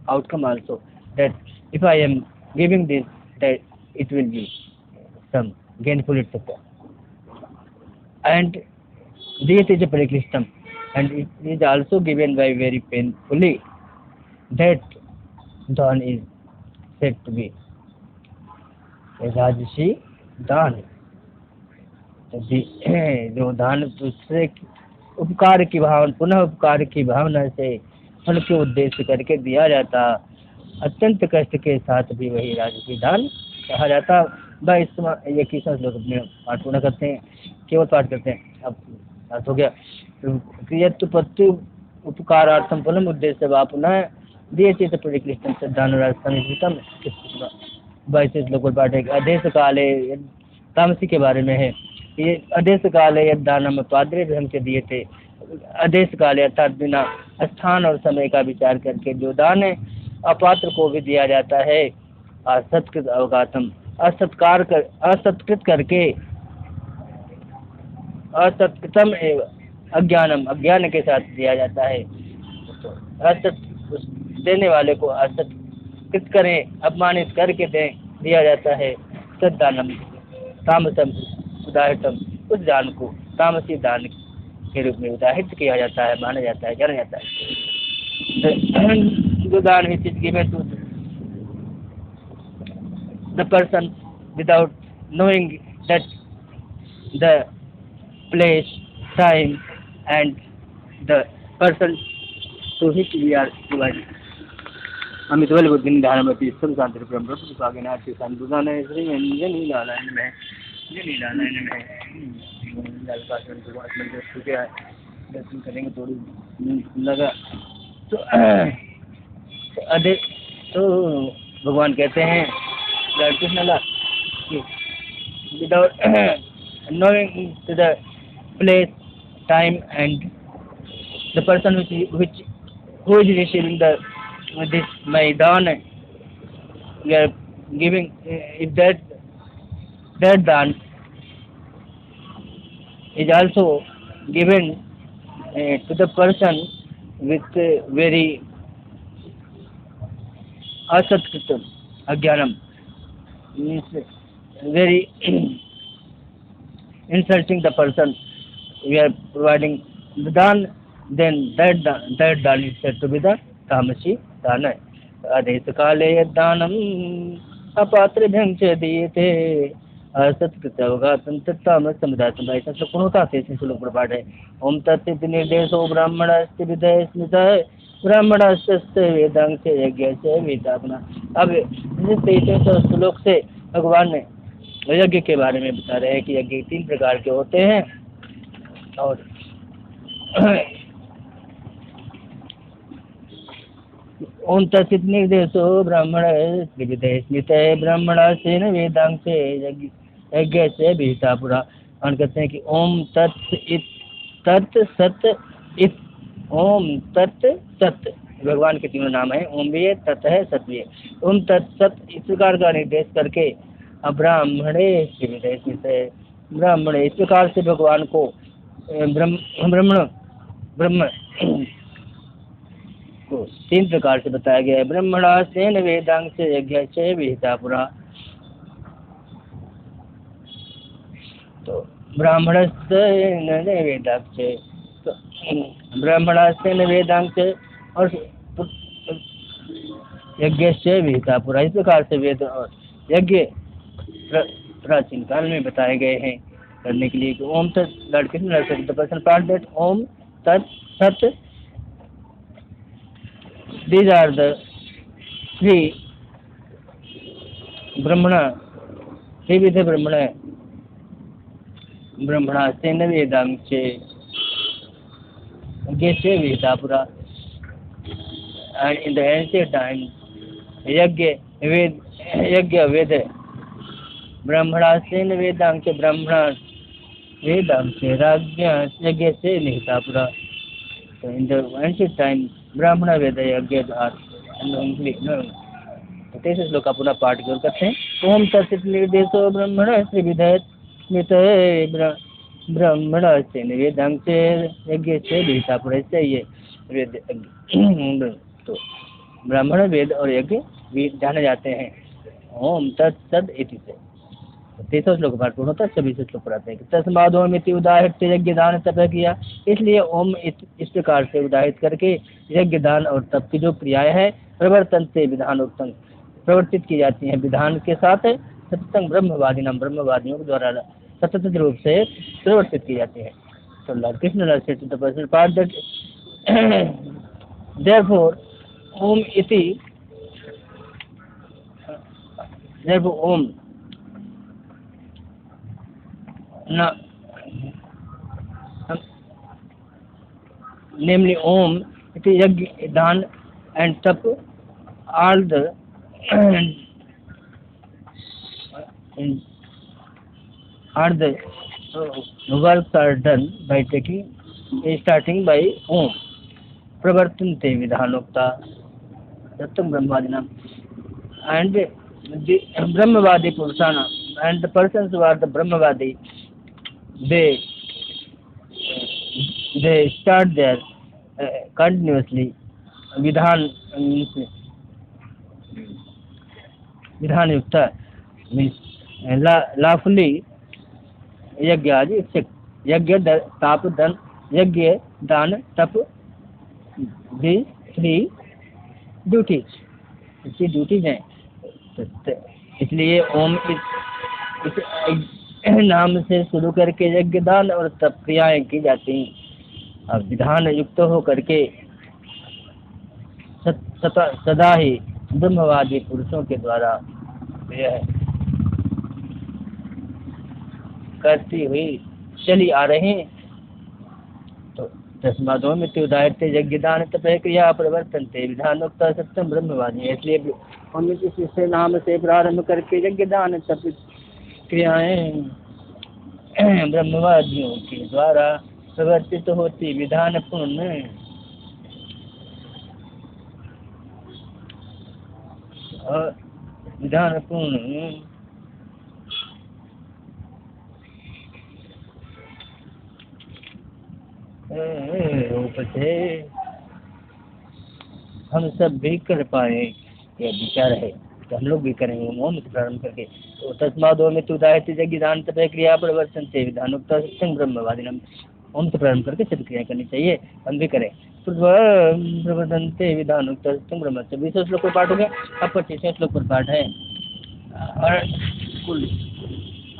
outcome also, that if I am giving this, that it will be some gainful etc. And this is a pariklishtam, and it is also given by very painfully, that dawn is said to be a rajasi दान। जो दान दूसरे उपकार की भावना, पुनः उपकार की भावना से फल के उद्देश्य करके दिया जाता, अत्यंत कष्ट के साथ भी वही राजसी दान कहा जाता। बस ये किसान लोग अपने पाठ पूर्ण करते हैं, केवल पाठ करते हैं। अब अर्थ हो गया। क्रियत्व प्रत्यु उपकारार्थम फलम उद्देश्य वा पुनः दिए चेत परिक्लिष्टम दान राजसमितम। 22 श्लोक में पाठ है। अदेश काले तामसी के बारे में है। ये अदेश काले यद दानम पाद्रे भी हमसे दिए थे। अदेश काले अर्थात बिना स्थान और समय का विचार करके जो दान है अपात्र को भी दिया जाता है। असत्कृत अवगातम असत्कृत करके असत्कृतम एवं अज्ञानम अज्ञान के साथ दिया जाता है। तो असत देने वाले को असत्कृत करें अपमानित करके दिया जाता है। सद्दानम तामसम उदाहृतम उस दान को तामसी दान के रूप में उदाहृत किया जाता है, माना जाता है, जाना जाता है। जो दान है चीज given to the person without knowing that the place, time and the person to which we are providing. Amit बल बुद्धि निधानमति सब शांति ब्रह्म ब्रह्म का ज्ञान से संतुलन है। श्री जनी नारायण में जनी नारायण में जल का सुभाषमन जो क्या है दर्शन करेंगे थोड़ी लगा तो अदे तो भगवान कहते हैं Lord Krishna without knowing to the place, time and the person who is receiving this my dawn, we are giving if that dawn is also given to the person with very asatkitam ajnanam means very insulting the person we are providing the dawn, then that dawn is said to be the tamasi dana. Adhes kale daanam apatrebhyam च दीयते असत्कृतवगातम तत्तामस समुदायतम। ऐसा श्लोक कौन होता है? ऐसे श्लोक प्रपाठ है। ओम तत्त निर्देशो ब्राह्मणस्य विधय स्मृतः ब्राह्मणस्य वेदांग से यज्ञ से वेदापना। अब इस श्लोक से भगवान ने यज्ञ के बारे में बता रहे हैं कि यज्ञ 3 प्रकार के होते हैं और ओम तत्त निर्देशो ब्राह्मण विधय स्मृतः ब्राह्मणस्य वेदांग से यज्ञ से विहिता पुरा। और कहते हैं कि ओम तत् सत इत ओम तत् सत भगवान के 3 नाम है। ओम भी है, तत् है, सत भी है। ओम तत् सत इस प्रकार का निर्देश करके ब्राह्मणे विधय स्मृतः ब्राह्मण इस प्रकार से भगवान को ब्रह्म को 3 प्रकार से बताया गया है। ब्रह्मणास्तेन वेदांग से यज्ञ से विहिता पुरा। तो ब्राह्मणस्तेन वेदांग से तो ब्राह्मणास्तेन वेदांग से और यज्ञ से विहिता पुरा। इस प्रकार से वेद और यज्ञ प्राचीन काल में बताए गए हैं करने के लिए कि ओम तत् lord Krishna the person part that Om tat sat these are the 3 ब्रह्मणा त्रिविध ब्रह्मण ब्रह्मणास्तेन वेदांग से यज्ञ से विहिता पुरा। And in the ancient time यज्ञ वेद ब्रह्मणास्तेन वेदांग से ब्रह्मणा वेदांग से राज्ञ यज्ञ से निहिता पुरा। So in the ancient time ब्राह्मण वेद यज्ञ तेईस श्लोक का पुनः पाठ जोड़ करते हैं। ओम तत्त निर्देशो ब्रह्मण त्रिविधय स्मृतः ब्राह्मण से वेदांग से यज्ञ से विहिता पुरा। इससे ये वेद तो ब्राह्मण वेद और यज्ञ भी जाने जाते हैं। ओम तत्सद इति से 23 श्लोक पाठ पूर्ण होता है। 26 श्लोक पर आते हैं। तस्माद् ओम इति उदाहृत्य यज्ञ दान तप किया। इसलिए ओम इस प्रकार से उदाहृत करके यज्ञ दान और तप की जो क्रियाएं हैं प्रवर्तन से विधानोक्तम प्रवर्तित की जाती हैं विधान के साथ सततंग ब्रह्मवादियों के द्वारा सतत रूप से प्रवर्तित की जाती है। तो lord Krishna part that therefore Om इति therefore Om namely Om, it is Yajna, Dan and Tap, all the in are the works are done by starting by Om. Pravartante Vidhanokta Sattam Brahmadinam. And the Brahmavadi Purusana and the persons who are the Brahmavadi, they start there continuously means Vidhan Yukta means lawfully Yagya Yagya Tap Dan Yagya Dan Tap, these three duties, इसकी duties हैं। इसलिए ओम इस नाम से शुरू करके यज्ञ दान और तप क्रियाएं की जाती हैं। अब विधान युक्त हो करके सदा ही ब्रह्मवादी पुरुषों के द्वारा यह करती हुई चली आ रही हैं। तो तस्मादो में उदाहरते यज्ञ दान तप क्रिया प्रवर्तनते विधानोक्ता सत्यम ब्रह्मवादी। इसलिए उनमें से नाम से प्रारंभ करके यज्ञ दान तप क्रियाएं ब्रह्मवादियों के द्वारा प्रवर्तित होती विधान पूर्ण रूप से हम सब भी कर पाए, यह विचार है तो हम लोग भी करेंगे ओम से प्रारंभ करके। तो तस्मादो में उदाहरते यज्ञ दान तप क्रिया प्रवर्तन से विधानोक्ता सत्संग ब्रह्मवादी ओम से प्रारंभ करके सब क्रिया करनी चाहिए, हम भी करें। प्रवर्तनते विधानोक्ता सत्संग ब्रह्म 20 श्लोक पर पाठ हो गया। अब 25 श्लोक पर पाठ है और कुल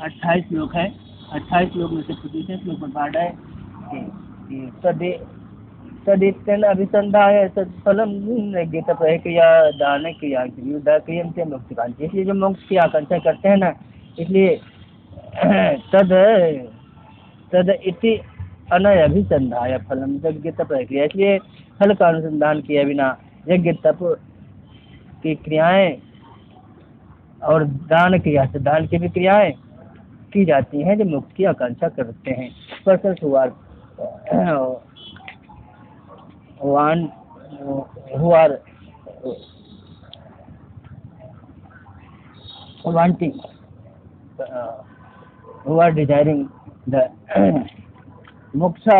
28 श्लोक है। 28 श्लोक में से 25 श्लोक पर पाठ है तदित्यन अभिसंधाय सत्फलम यज्ञ तप क्रिया दान क्रिया क्रियंते मोक्ष कांक्षा। इसलिए जो मोक्ष की आकांक्षा करते हैं ना, इसलिए तद इति अनय अभिसंधाय फलम यज्ञ तप क्रिया। इसलिए फल का अनुसंधान किए बिना यज्ञ तप की क्रियाएं और दान क्रिया से दान की भी क्रियाएं की जाती हैं जो मोक्ष की आकांक्षा करते हैं। Person who are wanting who are desiring the moksha,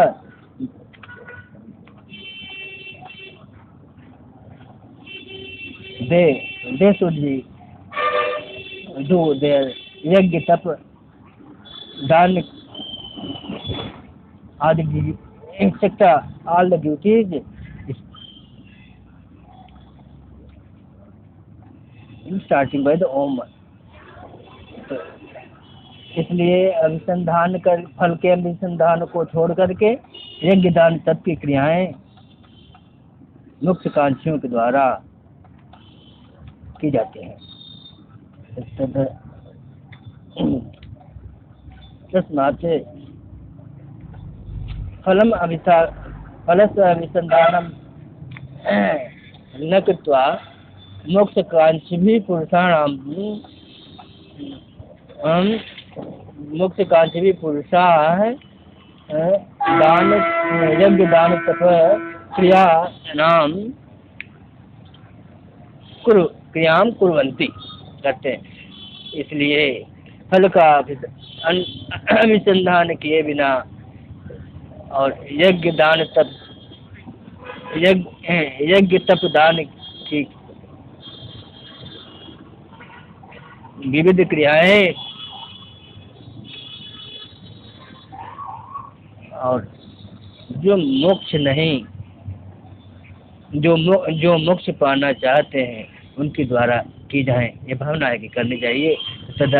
they should be do their yajna tap dan adi etc. all the duties starting by the Om. तो इसलिए अनुसंधान कर फल के अनुसंधान को छोड़ करके यज्ञ दान तप की क्रियाएं मुक्त कांक्षियों के द्वारा की जाती हैं। तस्मात् फलस्य अभिसंधानम न कृत्वा मोक्ष कांक्षी पुरुषाणाम मोक्ष कांक्षी पुरुषा दान यज्ञ दान तप क्रिया नाम क्रियाम कुर्वन्ति करते हैं। इसलिए फल का अनुसंधान किए बिना और यज्ञ दान तप यज्ञ तप दान की विविध क्रियाएं और जो मोक्ष नहीं जो मोक्ष पाना चाहते हैं उनके द्वारा की जाए, ये भावना है कि करनी चाहिए। तद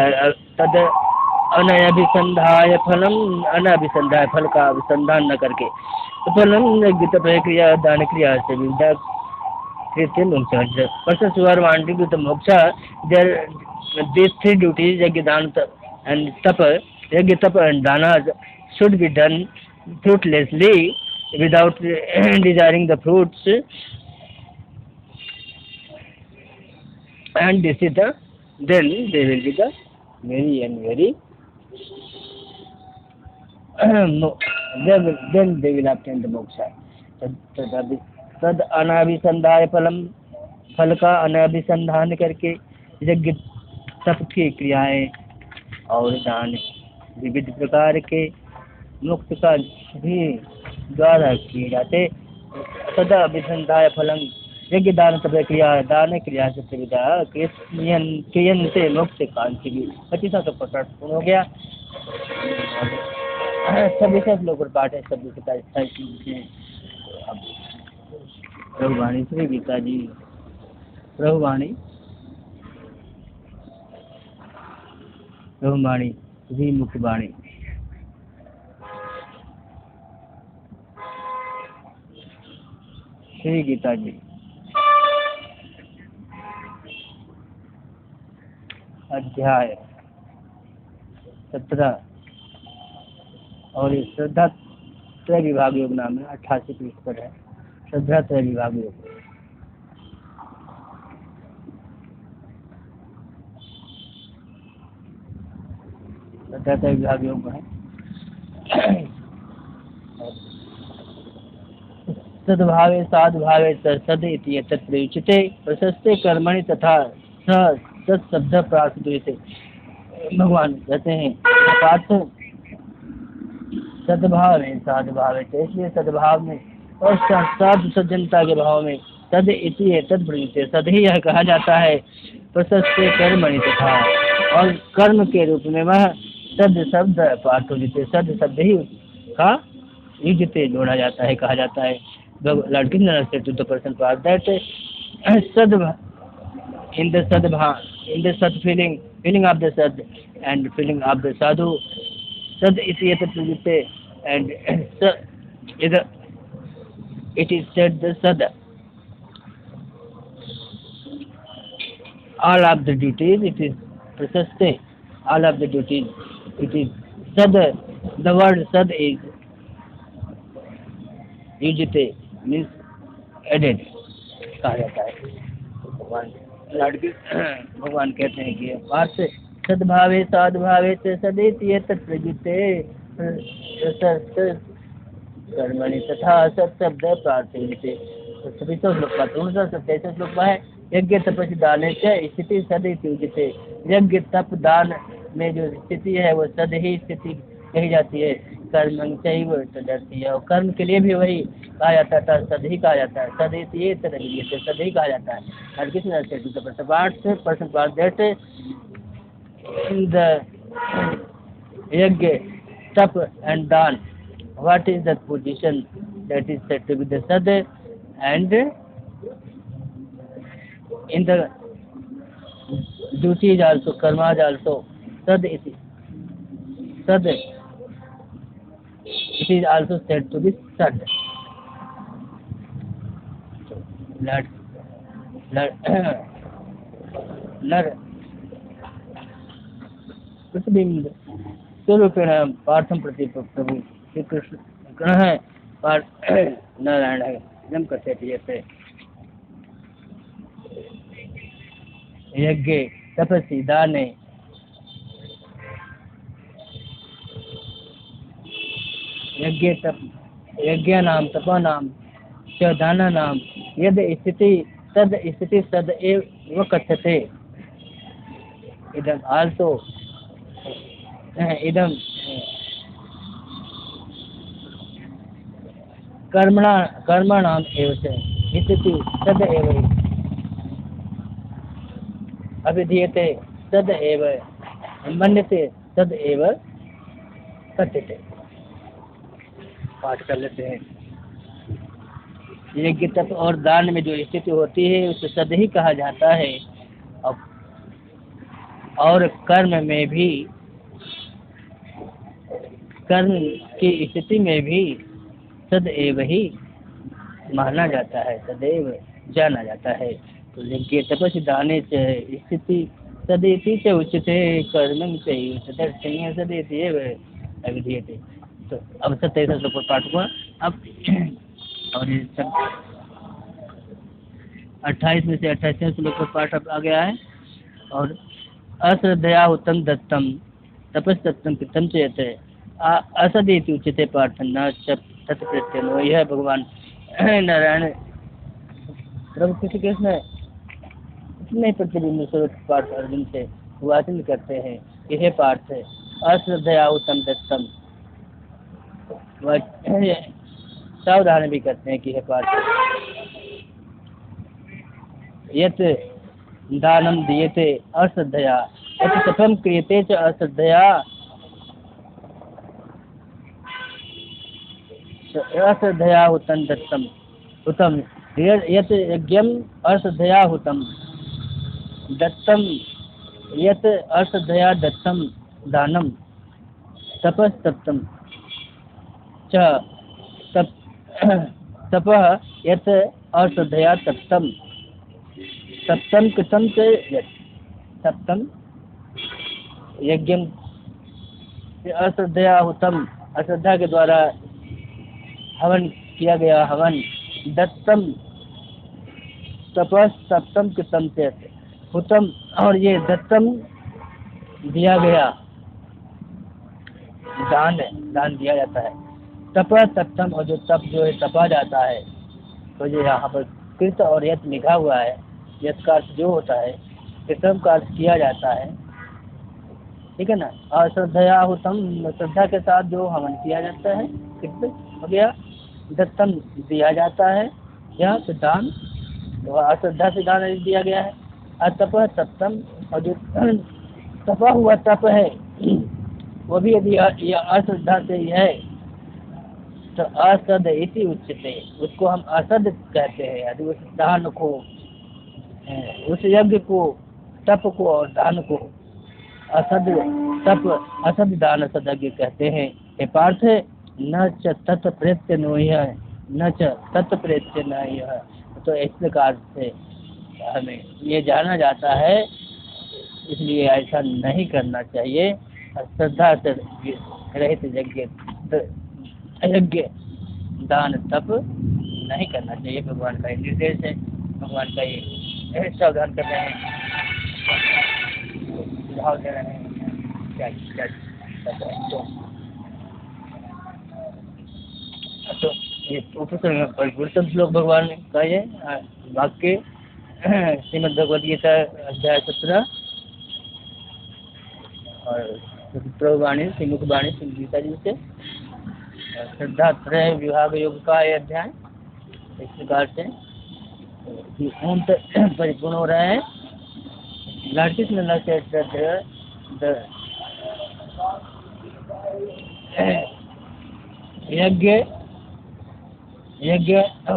अनभिसंधाय फलम अनभिसंधाय फल का अनुसंधान न करके तो फलम यज्ञ तप क्रिया दान क्रिया से विविध persons who are wanting to the moksha, these three duties yajna dana and tapa, yajna tapa and dana should be done fruitlessly without desiring the fruits, and this is then they will be the very and very then they will obtain the moksha. तद अनाभिसंधाय फलम, फल का अनाभिसंधान करके यज्ञ तप की क्रियाएं और दान विविध प्रकार के मुक्त का भी द्वारा किए जाते। तद अभिसंधाय फलम, यज्ञ दान तप क्रिया दान क्रिया से त्रिविधा क्रियन से मोक्ष कांति भी 25% पूर्ण हो गया। सब लोग पाठ है, सब गीता अब प्रभुवाणी श्री गीता जी, प्रभुवाणी श्री मुखवाणी। श्री गीता जी अध्याय 17 और ये श्रद्धा त्रय विभाग योग नाम है। 88 पृष्ठ पर है श्रद्धा त्रय विभाग योग। श्रद्धा त्रय विभाग योग है। सद्भावे साधुभावे सद इति एतत् प्रयुज्यते प्रशस्ते कर्मणि तथा तत्शब्द प्रार्थयते। भगवान कहते हैं पार्थ सद्भाव में साधुभाव है, इसलिए सद्भाव में और साधु सज्जनता के भाव में तद इति एतत् प्रयुज्यते, सद ही यह कहा जाता है। प्रशस्ते कर्मणि तथा, और कर्म के रूप में वह सद शब्द पार्थोजिते, सद शब्द ही का युजते जोड़ा जाता है, कहा जाता है। Lord Krishna said to the person part that sadbha, in the sad feeling of the sad and feeling of the sadhu, sad iti etat prajite, and it is said the sad. All of the duties, it is prasaste, all of the duties, it is sad. The word sad is yujite, means added, कहा जाता है। भगवान कहते हैं कि पार्थ सद्भावे साधुभावे से सदेति एतत् प्रयुज्यते कर्मणि तथा सत्शब्द प्रार्थयते। सभी तो श्लोक का 327 श्लोक है। यज्ञ तपस्या दाने से स्थिति सदिति उच्यते, यज्ञ तप दान में जो स्थिति है वो सद ही स्थिति कही जाती है। कर्म चाहिए तदर्थी है, और कर्म के लिए भी वही कहा जाता था, सद ही कहा जाता है। सदिति सद ही कहा जाता है। और किस तरह से person part that in the यज्ञ तप एंड दान, what is the position that is said to be the sad, and in the duties also, karmas also, sad iti, sad, it is also said to be sad. नर प्रतिबिंब स्वरूपेण पार्थम प्रति प्रभु श्री कृष्ण ग्रह है नारायण है जम करते जैसे यज्ञ तपस्वी दाने यज्ञ नाम तपा नाम च दाना नाम यद स्थिति तद स्थिति सद एव कथ्यते। इदम आल्सो इदम कर्मणाम एव च स्थिति तद एव अभिधीयते तद एव मन्यते तद एव कथ्यते। पाठ कर लेते हैं। यज्ञ तप और दान में जो स्थिति होती है उसे सद ही कहा जाता है, और कर्म में भी, कर्म की स्थिति में भी सदैव ही माना जाता है, सदैव जाना जाता है। तो यज्ञ तपस्या दाने से स्थिति सदैति से उच्चते कर्म से तदर्थीय सदैति अभिधीयते। तो अब 27 श्लोक पाठ हुआ। अब और ये सब 28 में से 28 श्लोक का पाठ अब आ गया है, और अश्रद्धया हुतं दत्तं तपस्तप्तं कृतं चेत् असदिति उच्यते पार्थ न च तत्प्रत्यनो। यह भगवान नारायण प्रभु श्री कृष्ण इतने प्रतिबिंब स्वरूप पार्थ अर्जुन से वाचन करते हैं कि हे पार्थ अश्रद्धया हुतं दत्तम, सावधान भी करते हैं कि हे पार्थ यत् दानम दीयते अश्रद्धया यत् सफलं क्रियते च अश्रद्धया अश्रद्धया हुतं दत्तम हुतं यत् यज्ञम् अश्रद्धया हुतं दत्तं यत् अश्रद्धया दत्तं दानं तपस्तप्तं च तपः यत् अश्रद्धया तप्तं सप्तम कृतम से सप्तम यज्ञम अश्रद्धया हुतम, अश्रद्धा के द्वारा हवन किया गया हवन, दत्तम तपस सप्तम कृतम से हुतम, और ये दत्तम दिया गया दान दिया जाता है, तपस सप्तम, और जो तप जो है तपा जाता है, तो ये यहाँ पर कृत और यत लिखा हुआ है। यत का अर्थ जो होता है, कृतम का अर्थ किया जाता है, ठीक है ना। अश्रद्धया हुतम, श्रद्धा के साथ जो हवन किया जाता है कृत हो गया, दत्तम दिया जाता है, यह दान, तो अश्रद्धा से दान दिया गया है। अतप सप्तम, और जो तपा हुआ तप है वो भी यदि अश्रद्धा से ही है तो असद इति उच्यते, उसको हम असद कहते हैं। यदि उस दान को, उस यज्ञ को, तप को और दान को असद तप असद दान असद यज्ञ कहते हैं। हे पार्थ न च तत् प्रत्यनोह्य न च तत् प्रत्यनोह्य, तो इस प्रकार से हमें ये जाना जाता है, इसलिए ऐसा नहीं करना चाहिए। श्रद्धा से रहित यज्ञ दान तप नहीं करना चाहिए। भगवान का निर्देश है, भगवान का ये सावधान कर रहे हैं, सुझाव दे रहे हैं क्या तो ये पुरुषोत्तम श्लोक भगवान का ये वाक्य श्रीमद् भगवद गीता अध्याय 17 और प्रभुवाणी श्रीमुख वाणी श्री गीता जी से श्रद्धा त्रय विभाग योग का ये अध्याय इस प्रकार से ओम परिपूर्ण हो रहा है। लॉर्ड कृष्ण यज्ञ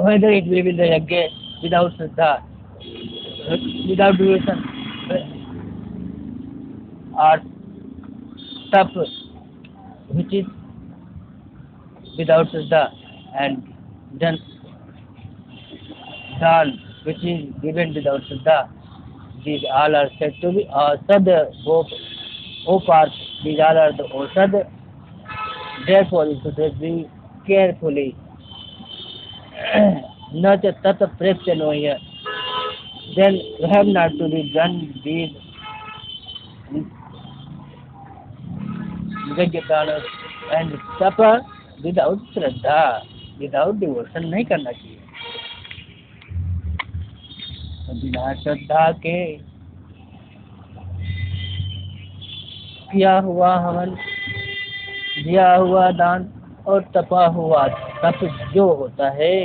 whether it will be the yajna without Shraddha, without devotion, or tap which is without Shraddha, and then dan which is given without Shraddha, these all are said to be sad, O Parth, these all are the osad. Therefore you should be carefully not a tat pratyanoya, then you have not to be done these yajna and tapa without Shraddha, without devotion नहीं करना चाहिए। बिना श्रद्धा के किया हुआ हवन, दिया हुआ दान और तपा हुआ तप जो होता है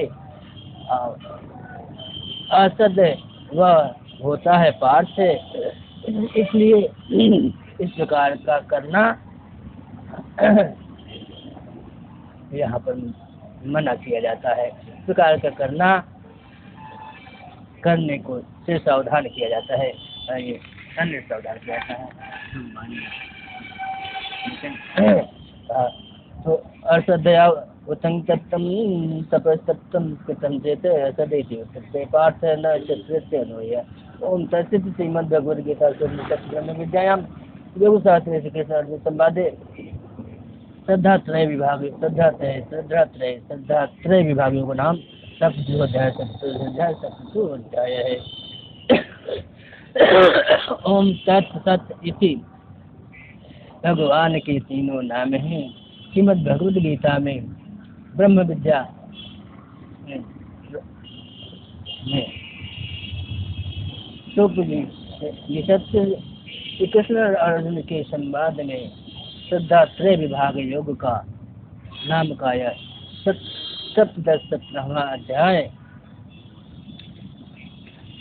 असद वह होता है पार्थ, इसलिए इस प्रकार का करना यहाँ पर मना किया जाता है। इस प्रकार का करने को से सावधान किया जाता है, ये अन्य सावधान किया जाता है। तो अश्रद्धया उत्तम तपस्तप्तम कृतं चेत् सदैति उच्यते पार्थ न प्रत्यनोह्य। ओम तत्सत् श्रीमद्भगवद्गीता ब्रह्म विद्यायां योगशास्त्रे श्रीकृष्ण अर्जुन संवादे श्रद्धात्रय विभागों का नाम 7 अध्याय है। ओम तत् सत इति भगवान के तीनों नाम हैं। श्रीमद् भगवद गीता में ब्रह्म विद्या में तो ये सत्य श्री कृष्ण और अर्जुन के संवाद में श्रद्धा त्रय विभाग योग का नाम का यह सप्तदश 17वां अध्याय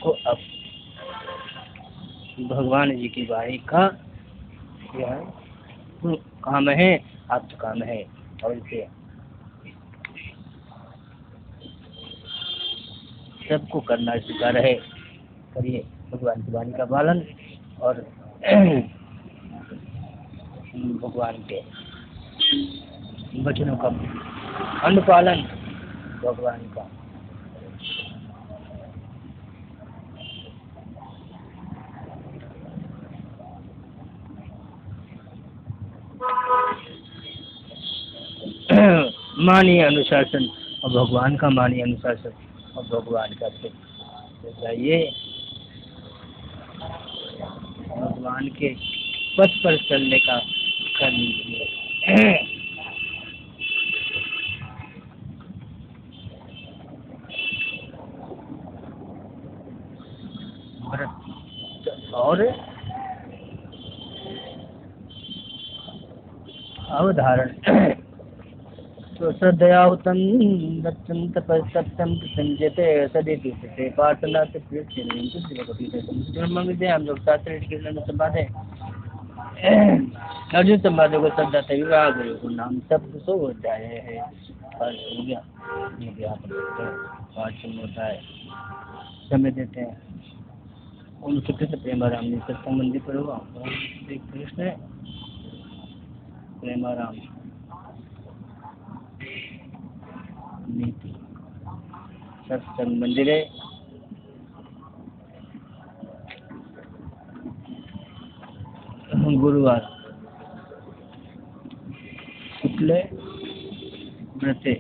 को अब भगवान जी की वाणी का यह काम है, आप काम है और इसे सबको करना स्वीकार है। करिए भगवान की वाणी का पालन और भगवान के वचनों का अनुपालन भगवान का मानिए अनुशासन और भगवान का मानिए अनुशासन और भगवान का चाहिए भगवान के पथ पर चलने का कर लीजिए। और अवधारण तो श्रद्धयाहुतं दत्तं तपस्तप्तं संजयते सदिति ते पार्थनाथ प्रियं तुझे ब्रह्म विद्या हम लोग शास्त्र के में संवाद है। अर्जुन संवाद को श्रद्धा से विवाह को नाम सब सो अध्याय है। पाठ हो गया ये आप पाठ होता है समय देते हैं उनके कृष्ण प्रेमाराम ने सत्संग मंदिर पर हुआ श्री कृष्ण प्रेमाराम नीति सत्संग मंदिर है। गुरुवार शुक्ल व्रते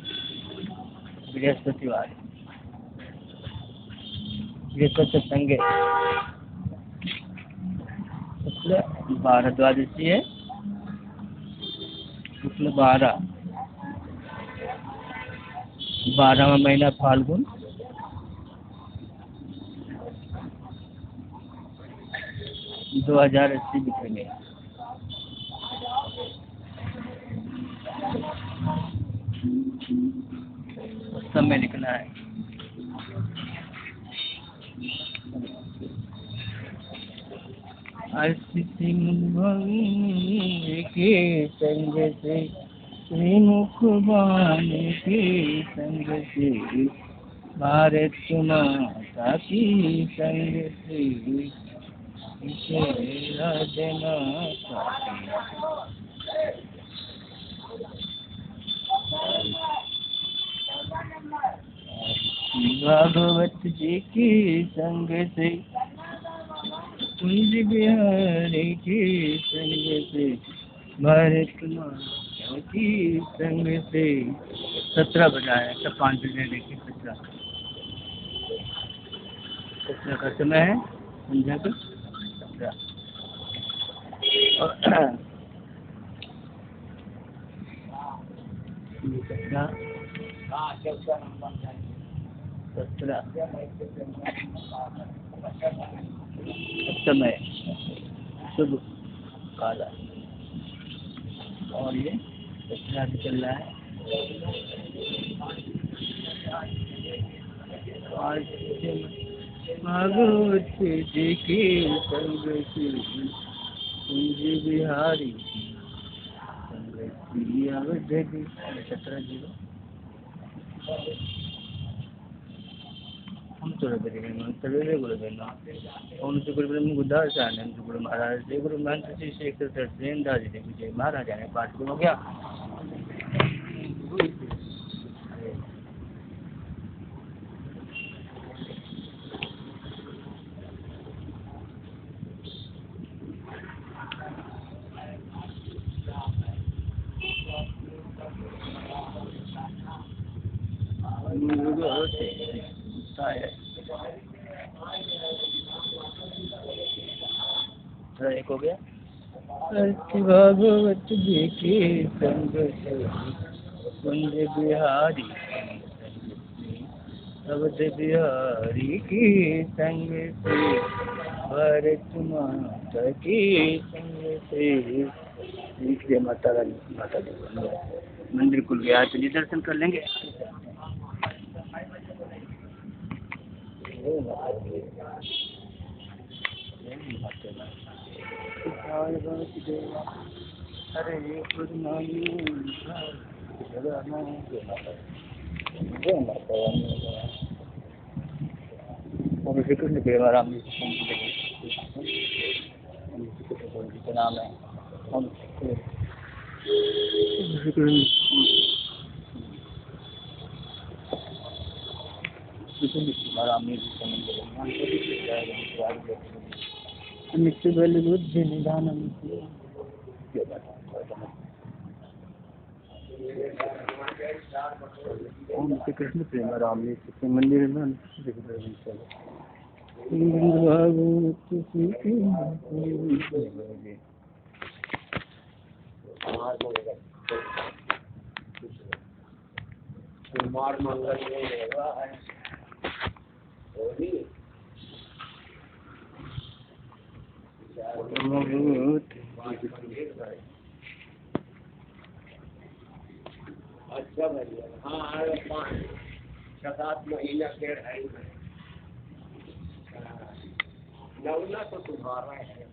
बृहस्पतिवार सत्संग शुक्ल 12 द्वादशी है। शुक्ल 12वां महीना फाल्गुन 2080 बिकेंगे। समय लिखना है। के संग से श्रीमुख वाणी के संग से भारत माता की संग से राजना भागवत जी की संग से कुंज बिहारी की संग से भारत माता की संग से 17 बजाए सब 5 बजे देखिए 17 का समय है संध्या का 17 समय शुभ काला और ये 17 चल रहा है। भागवत जी की संग से कुंज बिहारी संग 17 हम तो सवेरे गुरु देना ओम श्री गुरु ब्रह्म गुरुदास आनंद गुरु महाराज जय गुरु महंत श्री शेखर प्रेमदास जी जय महाराज ने पाठ हो गया। होते दूसरा एक हो गया अर्थ भागवत जी की संग से कुंज बिहारी अवध बिहारी की संग से भारत माता की संग से। जय माता रानी माता दी मंदिर खुल गया तो दर्शन कर लेंगे। हरे श्री कृष्ण प्रेमाराम जी का नाम है श्री कृष्ण प्रेमाराम जी का मंदिर नित्य बल बुद्धि निधानम ओम श्री कृष्ण प्रेमाराम जी के मंदिर में अच्छा भैया हाँ 5-7 महीना के है नवना तो तुम्हारा है।